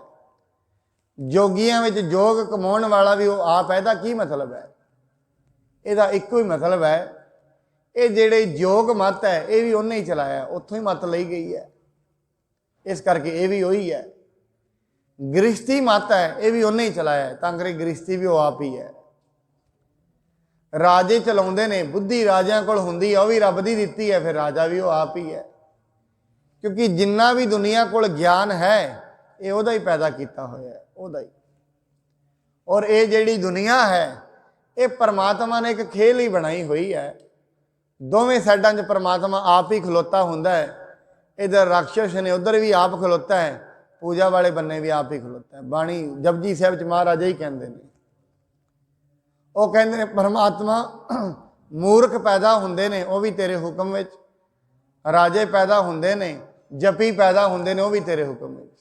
जोगियां विच जोग कमाउण वाला भी वो आप है। इहदा की मतलब है? इहदा इक्को ही मतलब है, ये जिहड़े योग मत है ये भी उन्हें ही चलाया, उत्थों ही मत लई गई है, इस करके ये भी वही है। गृहस्थी मत है ये भी उन्हें ही चलाया, तां करके गृहस्थी भी वो आप ही है। राजे चलाउंदे ने, बुद्धि राजियां कोल हुंदी है, वो भी रब दी दित्ती है, फिर राजा भी वो आप ही है। क्योंकि जिन्ना भी दुनिया कोल ज्ञान है ये उहदा ही पैदा किया होया है, उहदा ही। और ये जिहड़ी दुनिया है ये परमात्मा ने एक खेल ही बनाई हुई है। दोवें साइडां 'च परमात्मा आप ही खलोता हुंदा है। इधर राक्षस ने, उधर भी आप खलोता है, पूजा वाले बन्ने भी आप ही खलोता है। बाणी जपजी साहिब च महाराज ही कहते हैं, वो कहते हैं परमात्मा मूर्ख पैदा हुंदे ने वो भी तेरे हुक्म विच, राजे पैदा हुंदे ने, जपी पैदा हुंदे ने वो भी तेरे हुक्म विच।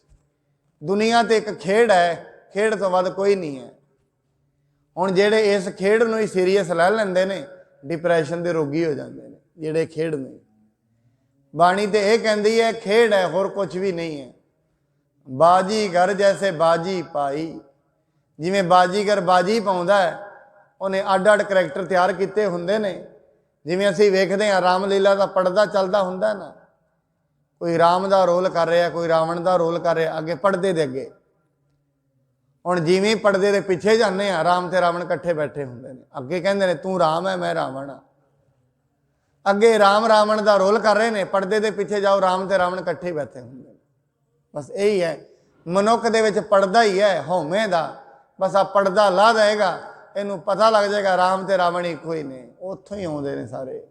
दुनिया तो एक खेड है, खेड तो वध कोई नहीं है। हुण जिहड़े इस खेड नूं ही सीरीयस लै लैंदे ने, डिप्रैशन के रोगी हो जाते हैं जिहड़े खेड ने। बाणी तो यह कहती है खेड है, होर कुछ भी नहीं है। बाजीगर जैसे बाजी पाई, जिमें बाजीगर बाजी पाउंदा है, उन्हें अड अड करैक्टर तैयार किए हुंदे ने। जिमें असीं वेखदे हां रामलीला का पड़दा चलदा हुंदा ना, कोई राम का रोल कर रहा, कोई रावण का रोल कर रहा, अगे पड़दे दे अगे। हुण जिवें पड़दे दे पिछे जाने आ, राम ते रावण इकट्ठे बैठे हुंदे ने, अगे कहंदे ने तू राम है मैं रावण हाँ। अगे राम रावण का रोल कर रहे हैं, पड़दे दे पिछे जाओ राम ते रावण इकट्ठे बैठे हुंदे ने। बस यही है, मनुख दे विच पड़दा ही है हौमे दा। बस आ पड़दा ला देगा, ਇਹਨੂੰ ਪਤਾ ਲੱਗ ਜਾਏਗਾ ਰਾਮ ਤੇ ਰਾਵਣ ਇੱਕੋ ਹੀ ਨੇ, ਉੱਥੋਂ ਹੀ ਆਉਂਦੇ ਨੇ ਸਾਰੇ।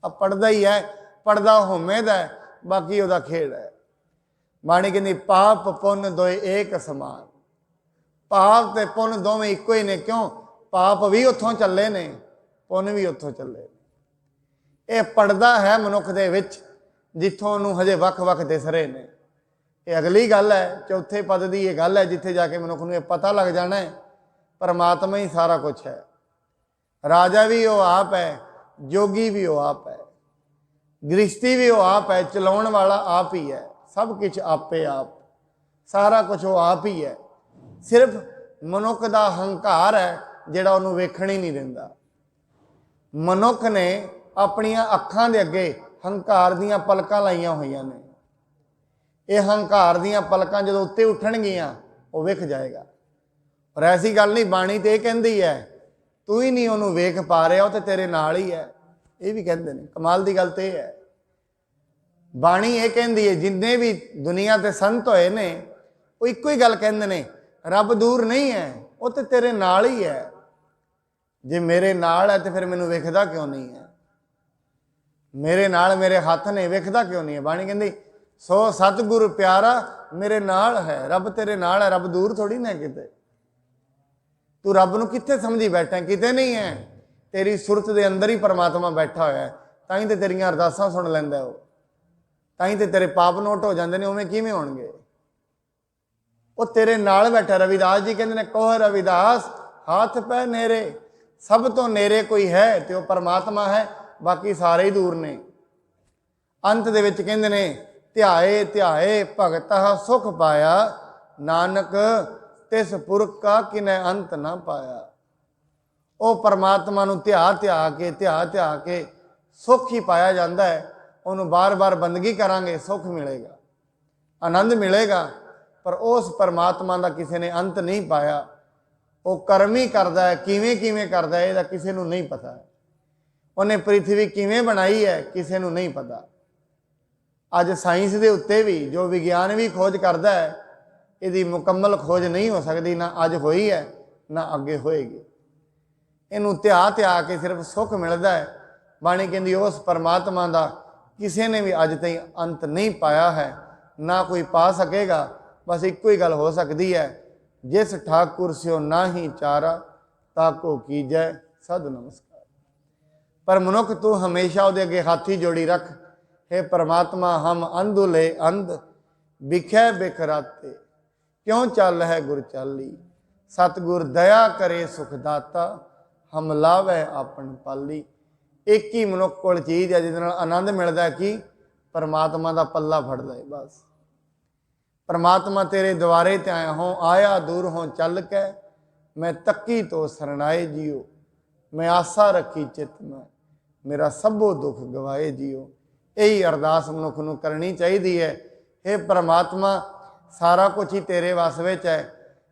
ਆ ਪੜਦਾ ਹੀ ਹੈ, ਪੜਦਾ ਹੋਮੇ ਦਾ, ਬਾਕੀ ਉਹਦਾ ਖੇਡ ਹੈ। ਬਾਣੀ ਕਹਿੰਦੀ ਪਾਪ ਪੁੰਨ ਦੋਏ ਏਕ ਸਮਾਨ, ਪਾਪ ਤੇ ਪੁੰਨ ਦੋਵੇਂ ਇੱਕੋ ਹੀ ਨੇ। ਕਿਉਂ? ਪਾਪ ਵੀ ਉੱਥੋਂ ਚੱਲੇ ਨੇ, ਪੁੰਨ ਵੀ ਉੱਥੋਂ ਚੱਲੇ ਨੇ। ਇਹ ਪੜਦਾ ਹੈ ਮਨੁੱਖ ਦੇ ਵਿੱਚ, ਜਿੱਥੋਂ ਉਹਨੂੰ ਹਜੇ ਵੱਖ-ਵੱਖ ਦਿਸ ਰਹੇ ਨੇ। ਇਹ ਅਗਲੀ ਗੱਲ ਹੈ, ਚੌਥੇ ਪਦ ਦੀ ਇਹ ਗੱਲ ਹੈ, ਜਿੱਥੇ ਜਾ ਕੇ ਮਨੁੱਖ ਨੂੰ ਇਹ ਪਤਾ ਲੱਗ ਜਾਣਾ ਹੈ ਪਰਮਾਤਮਾ ਹੀ ਸਾਰਾ ਕੁਛ ਹੈ। ਰਾਜਾ ਵੀ ਉਹ ਆਪ ਹੈ, ਜੋਗੀ ਵੀ ਉਹ ਆਪ ਹੈ, ਗ੍ਰਸਤੀ ਵੀ ਉਹ ਆਪ ਹੈ, ਚਲਾਉਣ ਵਾਲਾ ਆਪ ਹੀ ਹੈ। ਸਭ ਕੁਛ ਆਪੇ ਆਪ, ਸਾਰਾ ਕੁਛ ਉਹ ਆਪ ਹੀ ਹੈ। ਸਿਰਫ ਮਨੁੱਖ ਦਾ ਹੰਕਾਰ ਹੈ ਜਿਹੜਾ ਉਹਨੂੰ ਵੇਖਣ ਹੀ ਨਹੀਂ ਦਿੰਦਾ। ਮਨੁੱਖ ਨੇ ਆਪਣੀਆਂ ਅੱਖਾਂ ਦੇ ਅੱਗੇ ਹੰਕਾਰ ਦੀਆਂ ਪਲਕਾਂ ਲਾਈਆਂ ਹੋਈਆਂ ਨੇ। ਇਹ ਹੰਕਾਰ ਦੀਆਂ ਪਲਕਾਂ ਜਦੋਂ ਉੱਤੇ ਉੱਠਣਗੀਆਂ ਉਹ ਵੇਖ ਜਾਏਗਾ। ਪਰ ਐਸੀ ਗੱਲ ਨਹੀਂ, ਬਾਣੀ ਤੇ ਇਹ ਕਹਿੰਦੀ ਹੈ ਤੂੰ ਹੀ ਨਹੀਂ ਉਹਨੂੰ ਵੇਖ ਪਾ ਰਿਹਾ, ਉਹ ਤੇ ਤੇਰੇ ਨਾਲ ਹੀ ਹੈ। ਇਹ ਵੀ ਕਹਿੰਦੇ ਨੇ। ਕਮਾਲ ਦੀ ਗੱਲ ਤੇ ਇਹ ਹੈ, ਬਾਣੀ ਇਹ ਕਹਿੰਦੀ ਹੈ ਜਿੰਨੇ ਵੀ ਦੁਨੀਆ ਤੇ ਸੰਤ ਹੋਏ ਨੇ ਉਹ ਇੱਕੋ ਹੀ ਗੱਲ ਕਹਿੰਦੇ ਨੇ, ਰੱਬ ਦੂਰ ਨਹੀਂ ਹੈ, ਉਹ ਤੇ ਤੇਰੇ ਨਾਲ ਹੀ ਹੈ। ਜੇ ਮੇਰੇ ਨਾਲ ਹੈ ਤੇ ਫਿਰ ਮੈਨੂੰ ਵੇਖਦਾ ਕਿਉਂ ਨਹੀਂ ਹੈ? ਮੇਰੇ ਨਾਲ ਮੇਰੇ ਹੱਥ ਨੇ, ਵੇਖਦਾ ਕਿਉਂ ਨਹੀਂ ਹੈ? ਬਾਣੀ ਕਹਿੰਦੀ ਸੋ ਸਤਿਗੁਰ ਪਿਆਰਾ ਮੇਰੇ ਨਾਲ ਹੈ। ਰੱਬ ਤੇਰੇ ਨਾਲ ਹੈ, ਰੱਬ ਦੂਰ ਥੋੜੀ ਨਾ ਕਿਤੇ। ਤੂੰ ਰੱਬ ਨੂੰ ਕਿੱਥੇ ਸਮਝੀ ਬੈਠਾ? ਕਿਤੇ ਨਹੀਂ ਹੈ, ਤੇਰੀ ਸੁਰਤ ਦੇ ਅੰਦਰ ਹੀ ਪਰਮਾਤਮਾ ਬੈਠਾ ਹੋਇਆ ਹੈ। ਤਾਂ ਹੀ ਤੇ ਤੇਰੀਆਂ ਅਰਦਾਸਾਂ ਸੁਣ ਲੈਂਦਾ ਉਹ, ਤਾਂ ਹੀ ਤੇ ਤੇਰੇ ਪਾਪ ਨੋਟ ਹੋ ਜਾਂਦੇ ਨੇ। ਉਵੇਂ ਕਿਵੇਂ ਹੋਣਗੇ? ਉਹ ਤੇਰੇ ਨਾਲ ਬੈਠਾ। ਰਵਿਦਾਸ ਜੀ ਕਹਿੰਦੇ ਨੇ ਕੋਹ ਰਵਿਦਾਸ ਹੱਥ ਪੈ ਨੇਰੇ, ਸਭ ਤੋਂ ਨੇਰੇ ਕੋਈ ਹੈ ਤੇ ਉਹ ਪਰਮਾਤਮਾ ਹੈ, ਬਾਕੀ ਸਾਰੇ ਹੀ ਦੂਰ ਨੇ। ਅੰਤ ਦੇ ਵਿੱਚ ਕਹਿੰਦੇ ਨੇ ਧਿਆਏ ਧਿਆਏ ਭਗਤः ਸੁਖ ਪਾਇਆ, ਨਾਨਕ ਤਿਸ ਪੁਰਖ ਕਾ ਕਿਨੈ ਅੰਤ ਨਾ ਪਾਇਆ। ਉਹ ਪਰਮਾਤਮਾ ਨੂੰ ਧਿਆ ਧਿਆ ਕੇ ਸੁੱਖ ਹੀ ਪਾਇਆ ਜਾਂਦਾ ਹੈ। ਉਹਨੂੰ ਬਾਰ-ਬਾਰ ਬੰਦਗੀ ਕਰਾਂਗੇ ਸੁੱਖ ਮਿਲੇਗਾ, ਆਨੰਦ ਮਿਲੇਗਾ। ਪਰ ਉਸ ਪਰਮਾਤਮਾ ਦਾ ਕਿਸੇ ਨੇ ਅੰਤ ਨਹੀਂ ਪਾਇਆ। ਉਹ ਕਰਮ ਹੀ ਕਰਦਾ ਹੈ, ਕਿਵੇਂ ਕਿਵੇਂ ਕਰਦਾ ਹੈ ਇਹਦਾ ਕਿਸੇ ਨੂੰ ਨਹੀਂ ਪਤਾ। ਉਹਨੇ ਪ੍ਰਿਥਵੀ ਕਿਵੇਂ ਬਣਾਈ ਹੈ ਕਿਸੇ ਨੂੰ ਨਹੀਂ ਪਤਾ। ਅੱਜ ਸਾਇੰਸ ਦੇ ਉੱਤੇ ਵੀ ਜੋ ਵਿਗਿਆਨ ਵੀ ਖੋਜ ਕਰਦਾ ਹੈ, ਇਹਦੀ ਮੁਕੰਮਲ ਖੋਜ ਨਹੀਂ ਹੋ ਸਕਦੀ, ਨਾ ਅੱਜ ਹੋਈ ਹੈ ਨਾ ਅੱਗੇ ਹੋਏਗੀ। ਇਹਨੂੰ ਧਿਆ ਕੇ ਸਿਰਫ ਸੁੱਖ ਮਿਲਦਾ ਹੈ। ਬਾਣੀ ਕਹਿੰਦੀ ਉਸ ਪਰਮਾਤਮਾ ਦਾ ਕਿਸੇ ਨੇ ਵੀ ਅੱਜ ਤਾਈਂ ਅੰਤ ਨਹੀਂ ਪਾਇਆ ਹੈ, ਨਾ ਕੋਈ ਪਾ ਸਕੇਗਾ। ਬਸ ਇੱਕੋ ਹੀ ਗੱਲ ਹੋ ਸਕਦੀ ਹੈ, ਜਿਸ ਠਾਕੁਰ ਸਿਓ ਨਾਹੀ ਚਾਰਾ ਤਾਕੋ ਕੀਜੈ ਸਦ ਨਮਸਕਾਰ। ਪਰ ਮਨੁੱਖ ਤੂੰ ਹਮੇਸ਼ਾ ਉਹਦੇ ਅੱਗੇ ਹੱਥ ਹੀ ਜੋੜੀ ਰੱਖ, हे परमात्मा हम अंधुले अंध बिखै बिखराते, क्यों चल है गुर चाली, सतगुर दया करे सुखदाता, हम लावै आपन पाली। एक ही मनुख कोल चीज़ है जिहदे नाल आनंद मिलता है कि परमात्मा का पल्ला फड़ ले। बस परमात्मा तेरे द्वारे ते आया हों, आया दूर हों चल के, मैं तकी तो सरनाए जियो, मैं आशा रखी चित में, मेरा सबो दुख गवाए जियो। यही अरदास मनुख नूं करनी चाहिए है। हे परमात्मा सारा कुछ ही तेरे वस विच है,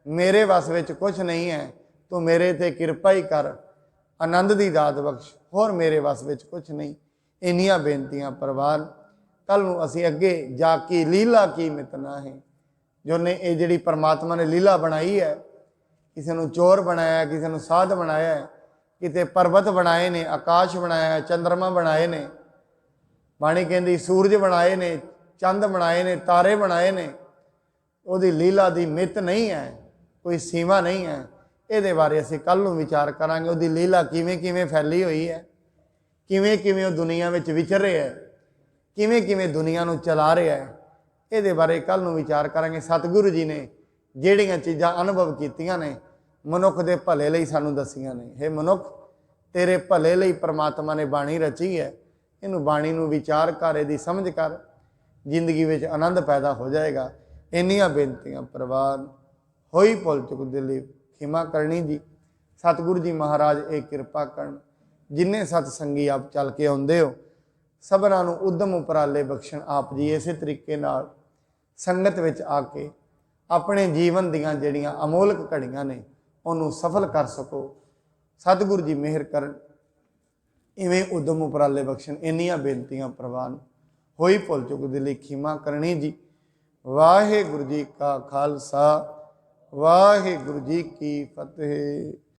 मेरे वस विच कुछ नहीं है। तू मेरे ते कृपा ही कर, आनंद दी दात बख्श, होर मेरे वस विच कुछ नहीं। इन्नियां बेनतियां प्रवान। कल नूं असीं अगे जाके लीला की मितना है, जो ने ये जिहड़ी परमात्मा ने लीला बनाई है, किसी नूं चोर बनाया, किसी नूं साध बनाया है, किते पर्वत बनाए ने, आकाश बनाया, चंद्रमा बनाए ने, बाणी कहती सूरज बनाए ने, चंद बनाए ने, तारे बनाए ने। उहदी लीला दी मित नहीं है, कोई सीमा नहीं है। ये बारे असीं कल नूं विचार करांगे। उहदी लीला किवें किवें फैली हुई है, किवें किवें वो दुनिया विच विचर रहा है, किवें किवें दुनिया नूं चला रहा है। ये बारे कल नूं विचार करांगे। सतगुरु जी ने जिहड़ियां चीज़ां अनुभव कीतियां ने मनुख दे भले लई सानूं दसियां ने। हे मनुख तेरे भले लई परमात्मा ने बाणी रची है, इनू बाणी नूं विचार कर, इहदी समझ कर, जिंदगी विच आनंद पैदा हो जाएगा। इन्नियां बेनतियां प्रवान। होई भुल चुक दिली खिमा करनी जी। सतगुरु जी महाराज एक कृपा करन। जिन्ने सतसंगी आप चल के आउंदे हो, सबनां नूं उद्यम उपराले बख्शण आप जी। इस तरीके नाल संगत विच आके अपने जीवन दीयां जिहड़ियां अमोलक घड़ियां ने उहनूं सफल कर सको। सतगुरु जी मेहर करन, इवें उद्यम उपराले बख्शण। इन्नियां बेनतियां प्रवान। होई भुल चुक दिली खिमा करनी जी। वाहिगुरु जी का खालसा, वाहिगुरु जी की फतेह।